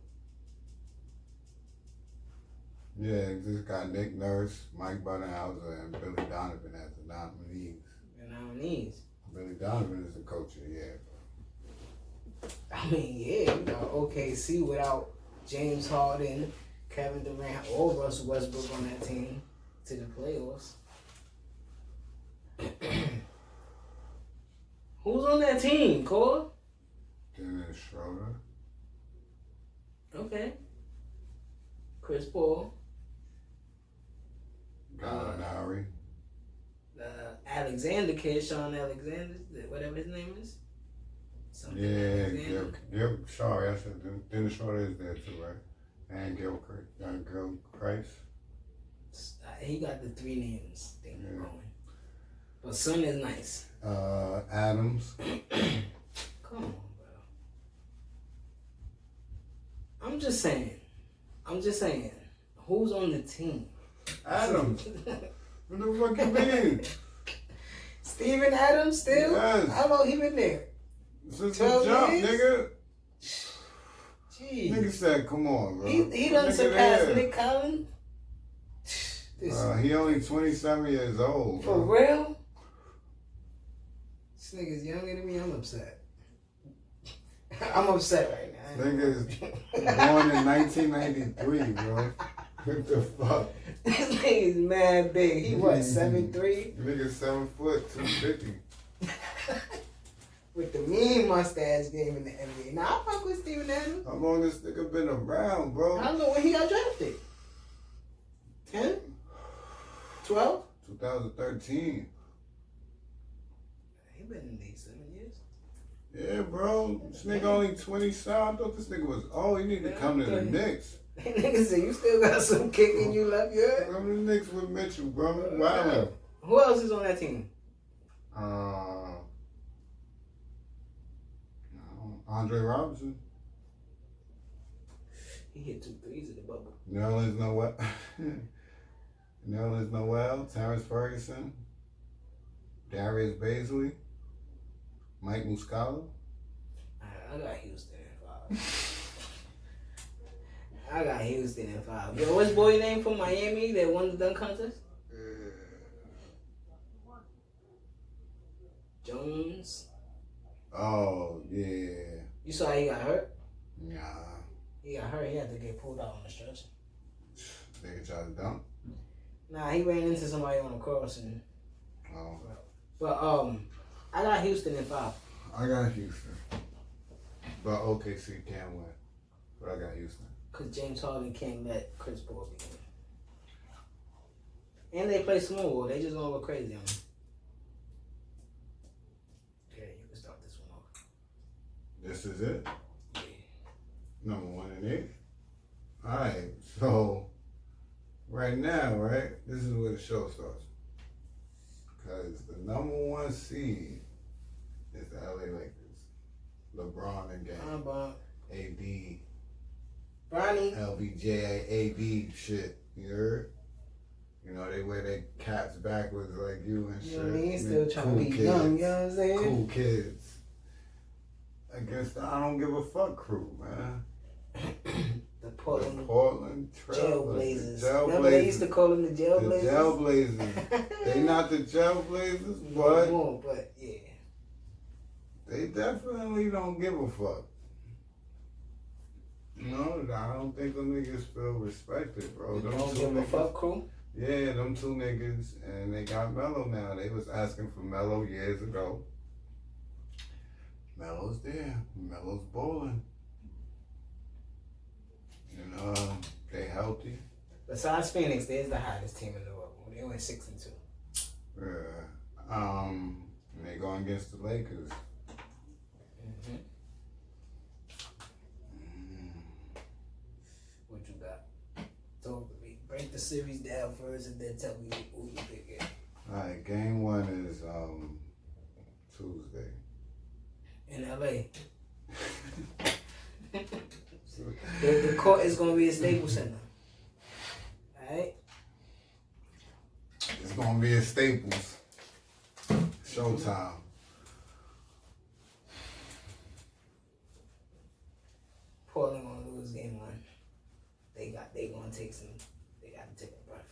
Yeah, just got Nick Nurse, Mike Budenholzer, and Billy Donovan as the nominees. The nominees. Billy Donovan is the coach of the year. I mean, yeah, you got OKC without James Harden, Kevin Durant, or Russell Westbrook on that team to the playoffs. Who's on that team, Cole? Dennis Schroeder. Okay. Chris Paul. Gallinari. Alexander kid, Sean Alexander, whatever his name is. Something Yeah, Alexander. Gil, sorry, I said Dennis Schroeder is there too, right? And Gil Christ. He got the 3 names thing Yeah. going. But Son is nice. Adams. Come on, bro. I'm just saying. Who's on the team? Adams. What the fuck you mean? Steven Adams still? Yes. How long he been there? Since the 12 jump, years? nigga. Jeez. Nigga said, come on, bro. He done Nigga surpassed there. Nick Collins? He only 27 years old, For bro. real? This nigga's younger than me. I'm upset. I'm upset right now. Nigga is born in 1993, bro. What the fuck? This nigga's mad big. He what, 7'3"? Nigga 7 foot, 250. With the mean mustache game in the NBA. Now I fuck with Steven Adams. How long this nigga been around, bro? I don't know when he got drafted. 10? 12? 2013. He been in the league 7 years. Yeah, bro. This nigga only 27. I thought this nigga was old. He need to come to the Knicks. Nigga said you still got some kick in you left, you heard? Come to the Knicks with Mitchell, bro. Wow. Who else is on that team? Andre Robinson. He hit 2 threes in the bubble. Nerlens Noel, Terrence Ferguson, Darius Baisley, Mike Muscala. I got Houston in 5. Yo, what's boy name from Miami that won the dunk contest? Jones. Oh, yeah. You saw he got hurt? Nah. He got hurt. He had to get pulled out on the stretch. Nigga tried to dunk. Nah, he ran into somebody on the cross and. Oh. But I got Houston in 5. I got Houston. But OKC can't win. But I got Houston. Because James Harden can't let Chris Paul be in. And they play small ball. They just gonna go crazy on him. Yeah, you can start this one off. This is it? Yeah. Number 1 and 8. Alright, so right now, right, this is where the show starts. Because the number 1 seed is the LA Lakers. LeBron and Game. AD. Bronny. LBJ, AD shit. You heard? You know, they wear their caps backwards like you and shit. You know what I mean? Still trying cool to be kids. young, you know what I'm saying? Cool kids. Against the I don't give a fuck crew, man. The Portland Trailblazers. Jailblazers. Remember they used to call them the Jailblazers? The Jailblazers. They not the Jailblazers, but, no, but yeah. They definitely don't give a fuck. You know, I don't think them niggas feel respected, bro. They Them don't two give a niggas, fuck crew? Yeah, them 2 niggas, and they got Melo now. They was asking for Melo years ago. Melo's there. Melo's bowling. And they healthy. Besides Phoenix, they're the hottest team in the world. They went 6-2. Yeah. And they going against the Lakers. Mm-hmm. What you got? Talk to me. Break the series down first and then tell me who you picking. Alright, game 1 is Tuesday. In LA. The court is going to be a Staples Center. Alright? It's gonna be a Staples. Showtime. Portland gonna lose game 1. They gotta take a breath.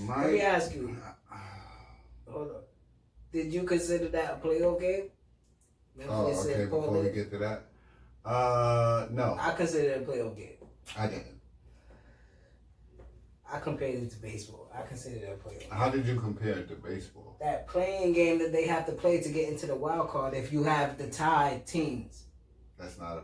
Let me ask you. Hold on. Did you consider that a playoff game? Memphis okay, before we get to that. No. I consider it a playoff game. I didn't. I compared it to baseball. I consider it a playoff game. How did you compare it to baseball? That playing game that they have to play to get into the wild card if you have the tied teams. That's not a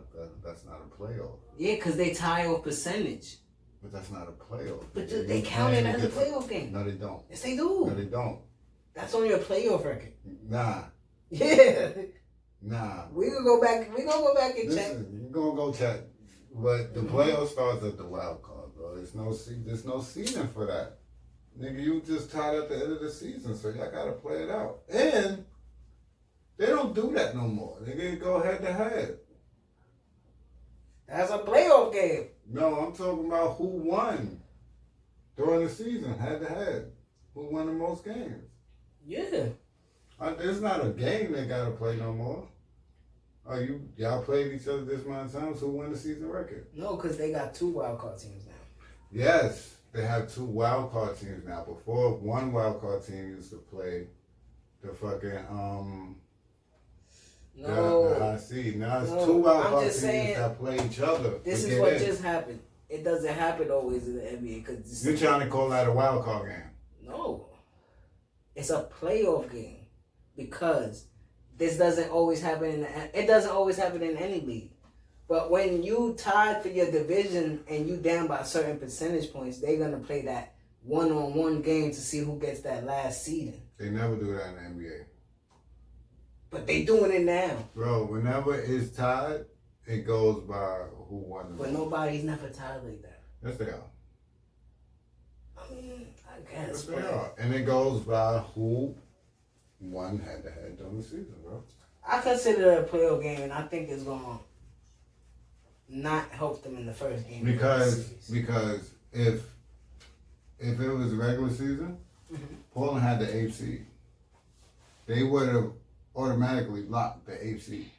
playoff. Yeah, because they tie off percentage. But that's not a playoff. But they count it as a playoff game. No, they don't. Yes, they do. No, they don't. That's on your playoff record. Nah. Yeah. Nah. We gonna go back and check. You're gonna go check. But the playoff starts at the wild card, bro. There's no season for that. Nigga, you just tied at the end of the season, so y'all gotta play it out. And they don't do that no more. They go head to head. That's a playoff game. No, I'm talking about who won during the season, head to head. Who won the most games? Yeah. It's not a game they gotta play no more. Y'all played each other this amount of times? Who won the season record? No, because they got 2 wild card teams now. Yes, they have 2 wild card teams now. Before, one wild card team used to play the fucking the high seed. Now it's 2 wild card teams that play each other. This is what just happened. It doesn't happen always in the NBA because you're trying to call that a wild card game. No, it's a playoff game because this doesn't always happen it doesn't always happen in any league. But when you tied for your division and you down by certain percentage points, they're gonna play that 1-on-1 game to see who gets that last seeding. They never do that in the NBA. But they doing it now. Bro, whenever it's tied, it goes by who won. But nobody's never tied like that. Yes, they are. I mean, I guess. Yes, they are. And it goes by who won head to head during the season, bro. I consider it a playoff game, and I think it's going to not help them in the first game. Because if it was regular season, Portland had the 8th seed. They would have automatically locked the 8th seed.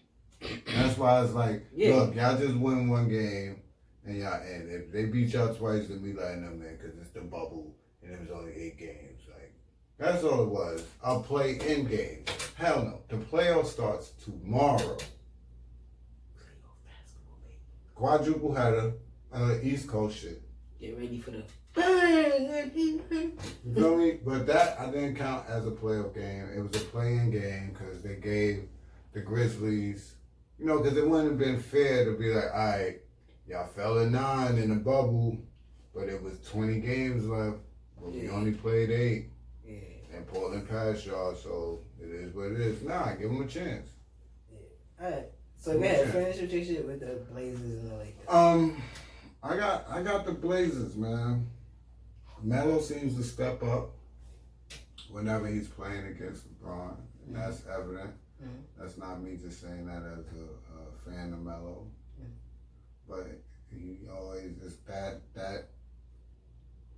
That's why it's like, look, y'all just win 1 game, and if they beat y'all twice, then we letting them in because it's the bubble, and it was only 8 games. Like, that's all it was. I'll play in games. Hell no. The playoff starts tomorrow. Quadruple header, East Coast shit. Get ready for the. You feel me? But that I didn't count as a playoff game. It was a play-in game because they gave the Grizzlies, you know, because it wouldn't have been fair to be like, all right, y'all fell in 9 in the bubble, but it was 20 games left, but we only played 8. Yeah. And Portland passed y'all, so it is what it is. Nah, give them a chance. Yeah. All right. So go ahead, finish with your shit with the Blazers and the Lakers. I got the Blazers, man. Melo seems to step up whenever he's playing against LeBron, and that's evident. Mm-hmm. That's not me just saying that as a fan of Melo, but he always is that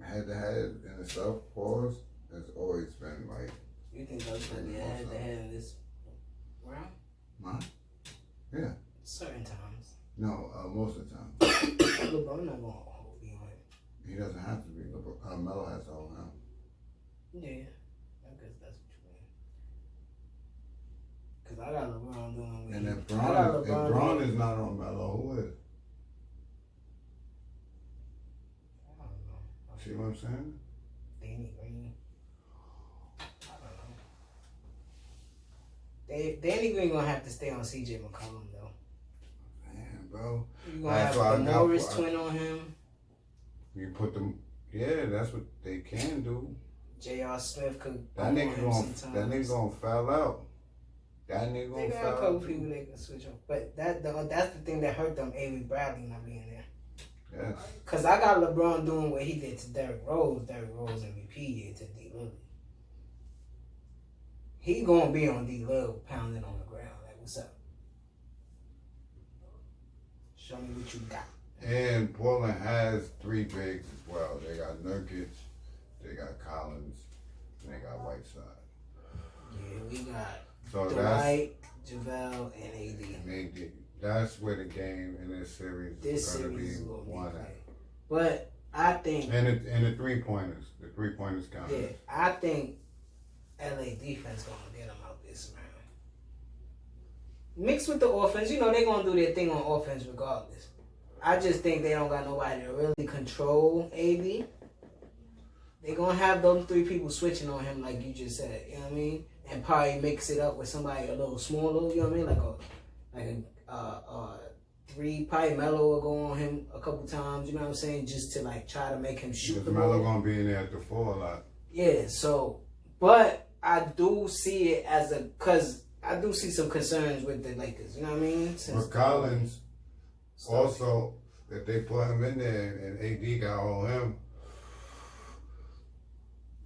head-to-head in the South pause has always been like. You think those gonna be head-to-head in this round? Huh? Yeah. Certain times. No, most of the time. LeBron not gonna hold you on. He doesn't have to be. Melo has to hold him. Yeah, I guess that's what you mean. Cause I got LeBron doing. And if Bron is not on Melo, who is? I don't know. See what I'm saying? Danny Green. I don't know. Danny Green gonna have to stay on CJ McCollum though. Man, bro. You gonna have the Morris twin on him. You put them. Yeah, that's what they can do. J.R. Smith could. That nigga gonna foul out. That nigga gonna foul out. They got a couple people they can switch off, but that's the thing that hurt them. Avery Bradley not being there. Yes. Cause I got LeBron doing what he did to Derrick Rose. Derrick Rose MVP year to D. Lillard. He gonna be on D. Lillard pounding on the ground. Like, what's up? Show me what you got. And Portland has 3 bigs as well. They got Nurkic, they got Collins, and they got Whiteside. Yeah, we got so Dwight, JaVale, and AD. That's where the game in this series is going to be won at. But I think... And the three-pointers. The three-pointers count. Yeah, I think LA defense going to get them out this round. Mixed with the offense, you know, they're going to do their thing on offense regardless. I just think they don't got nobody to really control AD. They're going to have those 3 people switching on him like you just said, you know what I mean? And probably mix it up with somebody a little smaller, you know what I mean? Like a 3, probably Melo will go on him a couple times, you know what I'm saying? Just to like try to make him shoot the ball. Melo going to be in there at the 4 a lot. Yeah, so, but I do see it as cause I do see some concerns with the Lakers, you know what I mean? But Collins... Also, if they put him in there and AD got all him,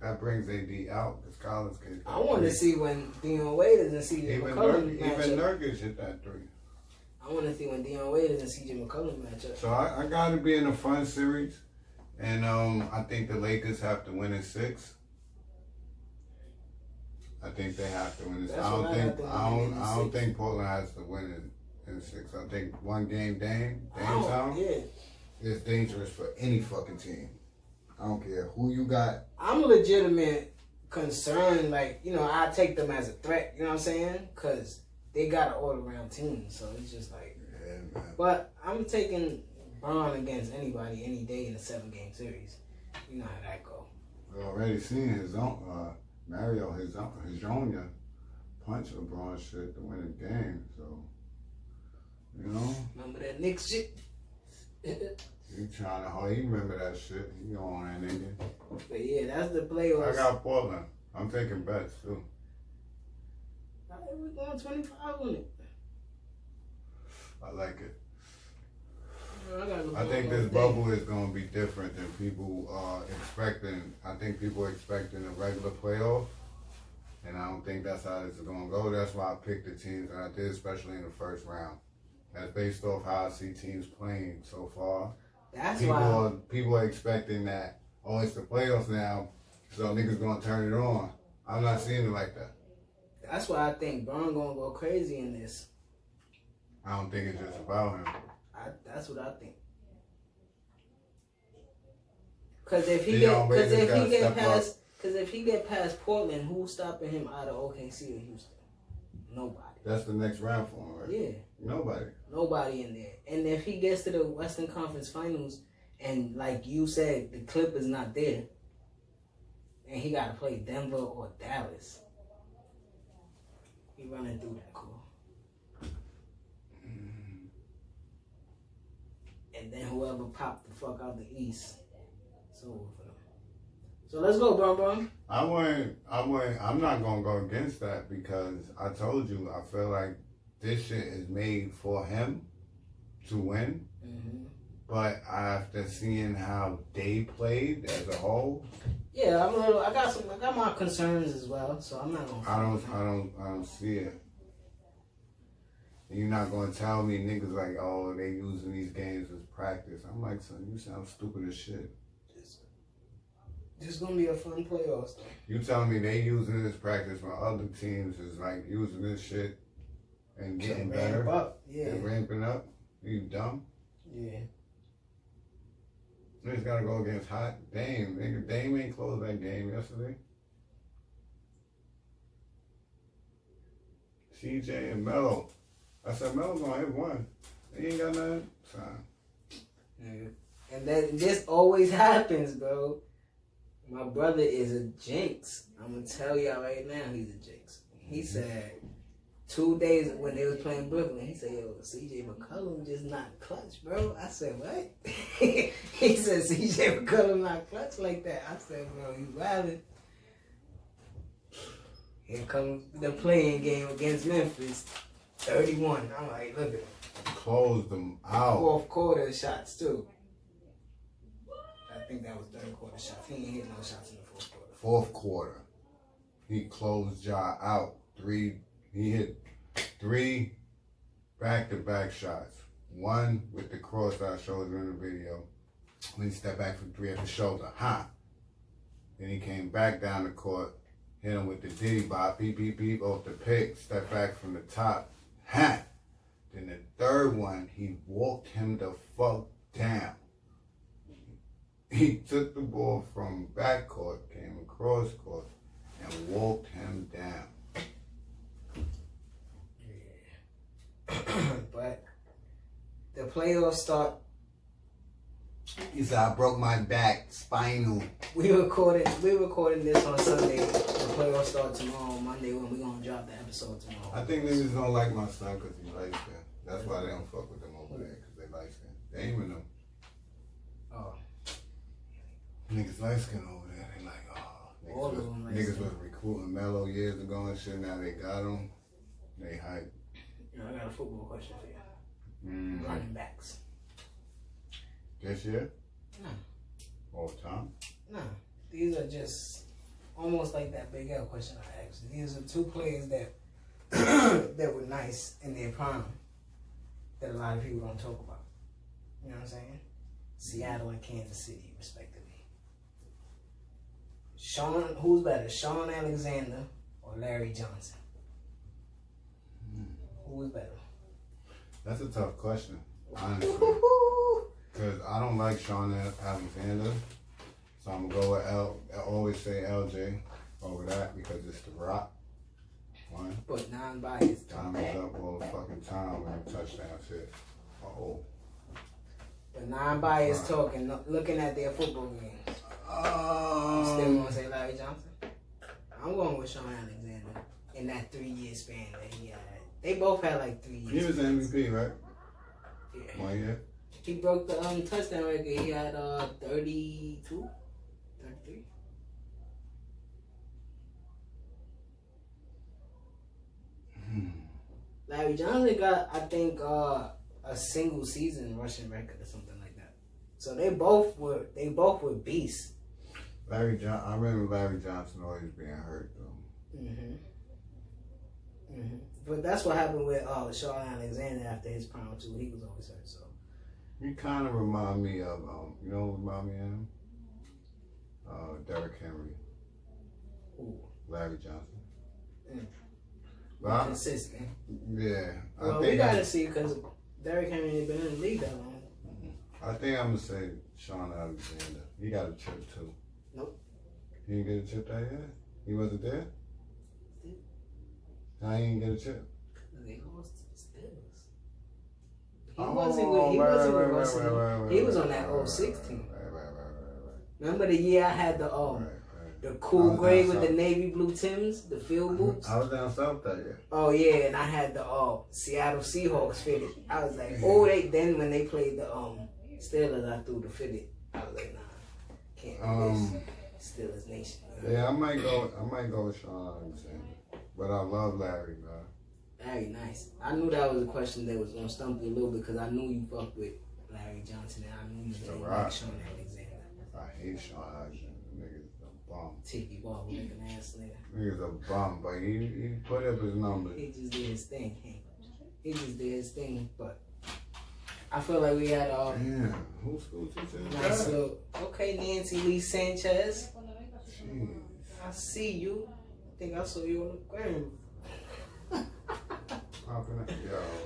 that brings AD out because Collins can. I want to see when Dion Waiters and CJ McCollum match up. Even Nurkic hit that 3. I want to see when Dion Waiters and CJ McCollum match up. So I got to be in a fun series, and I think the Lakers have to win in 6. I think they have to win in 6. I don't think Portland has to win it. In 6, I think one game Dame time is dangerous for any fucking team. I don't care who you got. I'm legitimate concerned, like, you know, I take them as a threat, you know what I'm saying? Because they got an all-around team, so it's just like... Yeah, man. But I'm taking Bron against anybody any day in a 7-game series. You know how that go. We already seen his own, Mario, his Jr. punch LeBron shit to win a game, so... You know? Remember that Knicks shit? He trying to he remember that shit. He on that nigga. But yeah, that's the playoffs. I got Portland. I'm taking bets too. Alright, we're going 25 on it. I like it. I think this bubble is gonna be different than people are expecting. I think people are expecting a regular playoff. And I don't think that's how this is gonna go. That's why I picked the teams that I did, especially in the first round. That's based off how I see teams playing so far. That's people are expecting that, oh, it's the playoffs now, so niggas gonna turn it on. I'm not seeing it like that. That's why I think Bron gonna go crazy in this. I don't think it's just about him. That's what I think. Cause if he get past Portland, who's stopping him out of OKC or Houston? Nobody. That's the next round for him, right? Yeah. Nobody. Nobody in there. And if he gets to the Western Conference Finals And like you said, the clip is not there. And he got to play Denver or Dallas. He running through that core. And then whoever popped the fuck out the East, it's over for them. So let's go, bro. I'm not gonna go against that because I told you I feel like this shit is made for him to win. Mm-hmm. But after seeing how they played as a whole, yeah, I got my concerns as well. So I'm not gonna. I don't see it. You're not gonna tell me niggas like, oh, they using these games as practice. I'm like, son, you sound stupid as shit. This is gonna be a fun playoffs though. You telling me they using this practice when other teams is like using this shit and getting better? Ramp up. Yeah. And ramping up? You dumb? Yeah. Niggas gotta go against hot Dame. Nigga, Dame ain't closed that game yesterday. CJ and Melo. I said Melo's gonna hit one. He ain't got nothing. Son. Yeah. And then this always happens, bro. My brother is a jinx. I'm gonna tell y'all right now, he's a jinx. He said 2 days when they was playing Brooklyn, he said, yo, CJ McCollum just not clutch, bro. I said, what? He said, CJ McCollum not clutch like that. I said, bro, you wildin'. Here comes the playing game against Memphis, 31. I'm like, look at him. Closed them out. Fourth quarter shots, too. I think that was third quarter shots. He ain't hit no shots in the fourth quarter. Fourth quarter. He closed Ja out. He hit 3 back-to-back shots. One with the cross that I showed you in the video. When he stepped back from 3 at the shoulder. Then he came back down the court. Hit him with the diddy bop. Beep, beep, beep. Off the pick. Step back from the top. Then the third one, he walked him the fuck down. He took the ball from backcourt, came across court, and walked him down. Yeah. But the playoffs start. He said, I broke my back, spinal. We recording this on Sunday. The playoffs start tomorrow, Monday, when we're going to drop the episode tomorrow. I think niggas don't like my son because he light skinned. That's why they don't fuck with them over there, because they light skinned. They ain't even know. Oh. Niggas light skinned over there. They like, oh. All of them Niggas was recruiting Melo years ago and shit. Now they got him. They hype. I got a football question for you. Mm-hmm. Running backs. This year? No. All time? No. These are just almost like that Big L question I asked. These are 2 players that that were nice in their prime that a lot of people don't talk about. You know what I'm saying? Seattle and Kansas City, respectively. Who's better, Sean Alexander or Larry Johnson? Who is better? That's a tough question, honestly. Because I don't like Sean Alexander. So I'm going to go with I always say LJ over that because it's The Rock. One. But non-biased. Time is up all the fucking time when the touchdown shit. But non-biased talking, looking at their football games. You still going to say Larry Johnson? I'm going with Sean Alexander in that 3-year span that he had. They both had like 3 years. He was MVP, right? Yeah. 1 year. He broke the touchdown record. He had 32, 33. Larry Johnson got, I think, a single season rushing record or something like that. So they both were beasts. I remember Larry Johnson always being hurt though. But that's what happened with Sean Alexander after his prime too. He was always hurt. So He kind of remind me of you know what remind me of him? Derrick Henry. Ooh. Larry Johnson. Consistent. Yeah. Well, we gotta see because Derrick Henry ain't been in the league that long. I think I'm gonna say Sean Alexander. He got a chip too. Nope. He didn't get a chip that year? He wasn't there? How he didn't get a chip? They lost to the Steelers. He wasn't with Russell. He was on that 06 team. Remember the year I had the cool gray with the navy blue Timbs, the field boots? I was down south that year. Oh yeah, and I had the Seattle Seahawks fitted. I was like, then when they played the Steelers, I threw the fitted. I was like, nah, can't do this. Steelers Nation. Yeah, I might go with Sean Alexander. But I love Larry, bro. Larry, nice. I knew that was a question that was gonna stump you a little bit because I knew you fucked with Larry Johnson and I knew you didn't like Sean Alexander. I hate Sean Alexander. Nigga's a bum. Tiki ball looking ass nigga. Nigga's a bum, but he put up his numbers. He just did his thing. But I feel like we had Damn, who's school teacher? nice little. Okay, Nancy Lee Sanchez. Jeez. I see you. I think I saw you on the gram.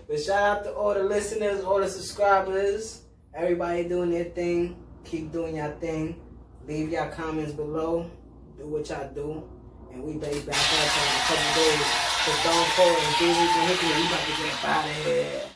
But shout out to all the listeners, all the subscribers, everybody doing their thing. Keep doing your thing. Leave your comments below. Do what y'all do. And we back at y'all in a couple days. So don't call and Dricanhippie. We about to get up out of here.